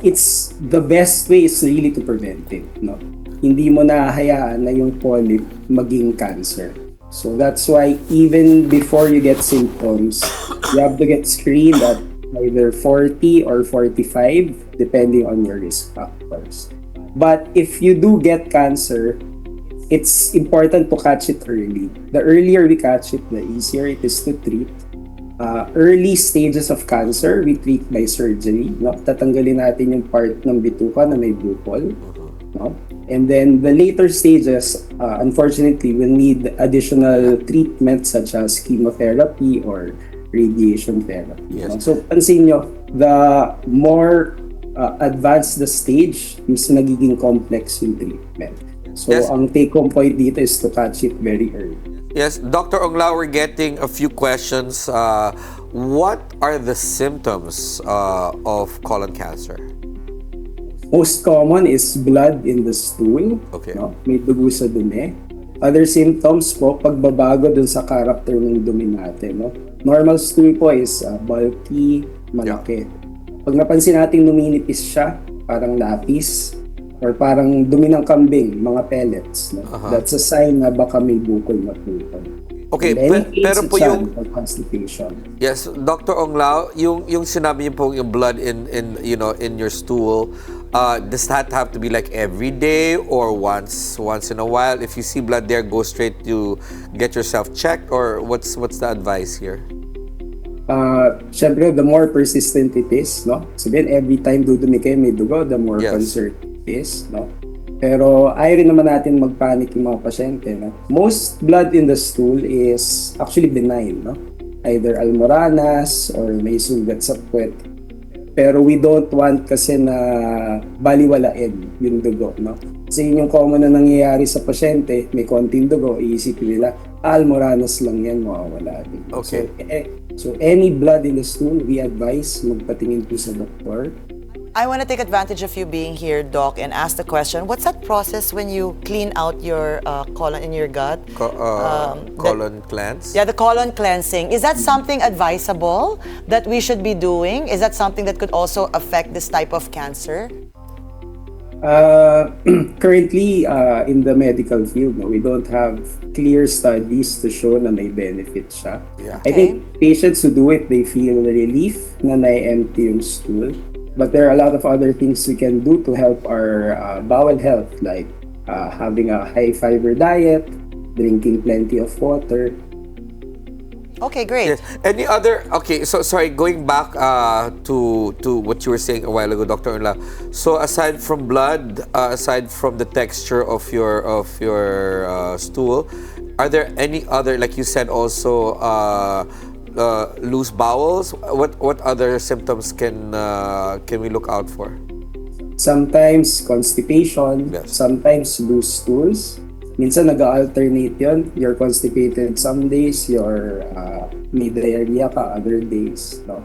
it's the best way is really to prevent it, no? Hindi mo na hayaan na yung polyp maging cancer. So that's why even before you get symptoms, you have to get screened at either 40 or 45 depending on your risk factors. But if you do get cancer, it's important to catch it early. The earlier we catch it, the easier it is to treat. Early stages of cancer, we treat by surgery. No? Tatanggalin natin yung part ng bituka na may bukol. No? And then the later stages, unfortunately, will need additional treatment such as chemotherapy or radiation therapy. Yes. No? So pansin nyo, the more advanced the stage, mas nagiging complex yung treatment. So ang take-home point dito is to catch it very early. Yes, Dr. Onglao, we're getting a few questions. What are the symptoms of colon cancer? Most common is blood in the stool. Okay. No? May dugo sa dumi. Other symptoms po, pagbabago dun sa character ng dumi natin. No? Normal stool po is bulky, malaki. Pag napansin natin luminipis siya, parang lapis, or parang dumi ng kambing, mga pellets. No? That's a sign na baka may bukol na po. Okay, pero po yung constipation. Yes, Dr. Onglao, yung sinabi niyo po yung blood in your stool, does that have to be like every day or once in a while? If you see blood there, go straight to get yourself checked, or what's the advice here? syempre, the more persistent it is, no? Sabihin, every time dudumi kayo may dugo, the more concerned it is, no? Pero ayaw rin naman natin magpanic yung mga pasyente, no? Most blood in the stool is actually benign, no? Either almoranas or may sugat sa puwet. Pero we don't want kasi na baliwalain yung dugo, no? Kasi yun yung common na nangyayari sa pasyente, may konting dugo, iisipin nila, almoranas lang yan, mawawala din. Okay. So any blood in the stool, we advise magpatingin po sa doktor. I want to take advantage of you being here, Doc, and ask the question, what's that process when you clean out your colon in your gut? Colon cleanse? Yeah, the colon cleansing. Is that something advisable that we should be doing? Is that something that could also affect this type of cancer? Currently, in the medical field, no, we don't have clear studies to show na may benefit siya. Yeah. I think patients who do it, they feel relief na na-empty yung stool. But there are a lot of other things we can do to help our bowel health, like having a high-fiber diet, drinking plenty of water. Okay, great. Yes. Any other? Okay, so sorry, going back to what you were saying a while ago, Dr. Onglao. So aside from blood, aside from the texture of your stool, are there any other, like you said, also loose bowels? What other symptoms can we look out for? Sometimes constipation, sometimes loose stools. Minsan nag-alternate yun. You're constipated some days, you're may diarrhea ka other days. No?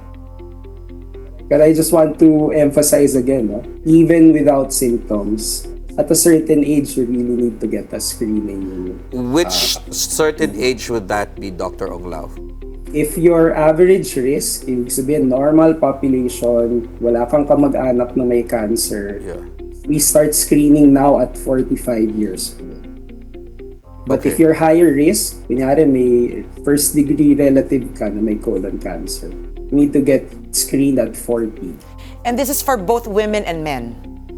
But I just want to emphasize again, no? Even without symptoms, at a certain age, you really need to get a screening. Which certain age would that be, Dr. Onglao? If your average risk, ibig sabihin normal population, wala kang kamag-anak na may cancer, we start screening now at 45 years old. But if you're higher risk, kunyari may first degree relative ka na may colon cancer, you need to get screened at 40. And this is for both women and men?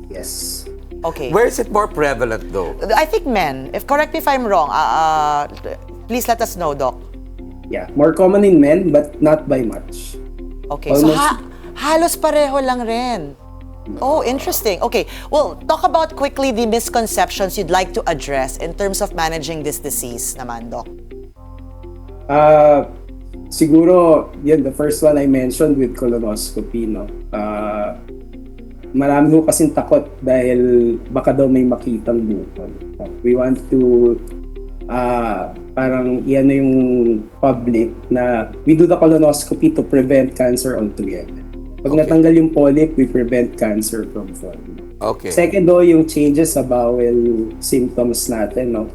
Yes. Okay. Where is it more prevalent though? I think men. Correct me if I'm wrong. Please let us know, Doc. Yeah, more common in men, but not by much. Okay, so halos pareho lang rin. Oh, interesting. Okay, well, talk about quickly the misconceptions you'd like to address in terms of managing this disease naman, Doc. Siguro, yun, the first one I mentioned with colonoscopy, no? Marami ho kasing takot dahil baka daw may makitang bukol. We want to parang yan yung public na we do the colonoscopy to prevent cancer altogether. Pag natanggal yung polyp, we prevent cancer from forming. Okay. Second though, yung changes sa bowel symptoms natin, no?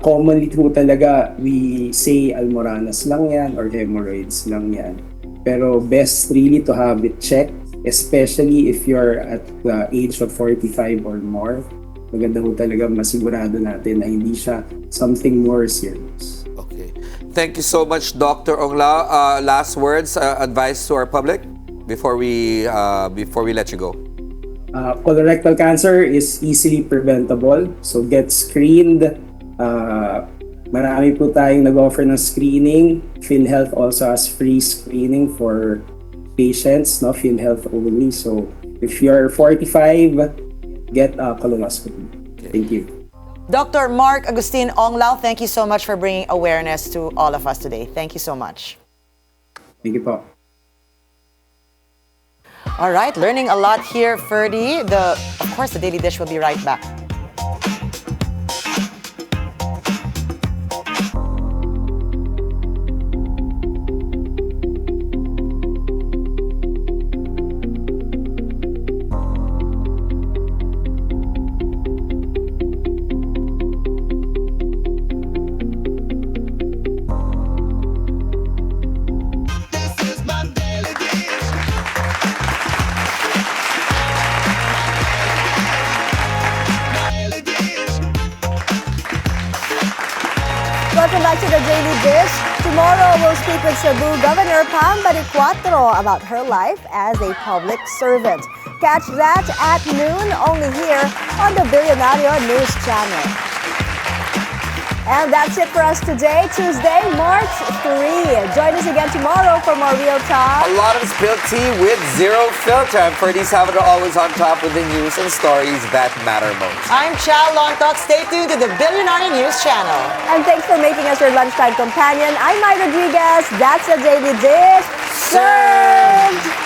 Commonly po talaga, we say almoranas lang yan or hemorrhoids lang yan. Pero best really to have it checked, especially if you're at the age of 45 or more. Maganda po talaga masigurado natin na hindi siya something more serious. Okay. Thank you so much, Dr. Onglao. Last words, advice to our public before we let you go. Colorectal cancer is easily preventable, so get screened. Marami po tayong nag-offer ng screening. PhilHealth also has free screening for patients, no? PhilHealth only. So if you're 45, get a colonoscopy. Okay. Thank you. Dr. Mark Augustine Onglao, thank you so much for bringing awareness to all of us today. Thank you so much. Thank you po. All right, learning a lot here, Ferdi. Of course, the Daily Dish will be right back. Welcome back to the Daily Dish. Tomorrow, we'll speak with Cebu Governor Pam Baricuatro about her life as a public servant. Catch that at noon only here on the Bilyonaryo News Channel. And that's it for us today, Tuesday, March 3. Join us again tomorrow for more Real Talk. A lot of spilled tea with zero filter. I'm Ferdi Salvador, always on top with the news and stories that matter most. I'm Chal Lontoc. Stay tuned to the Bilyonaryo News Channel. And thanks for making us your lunchtime companion. I'm Mai Rodriguez. That's a Daily Dish served.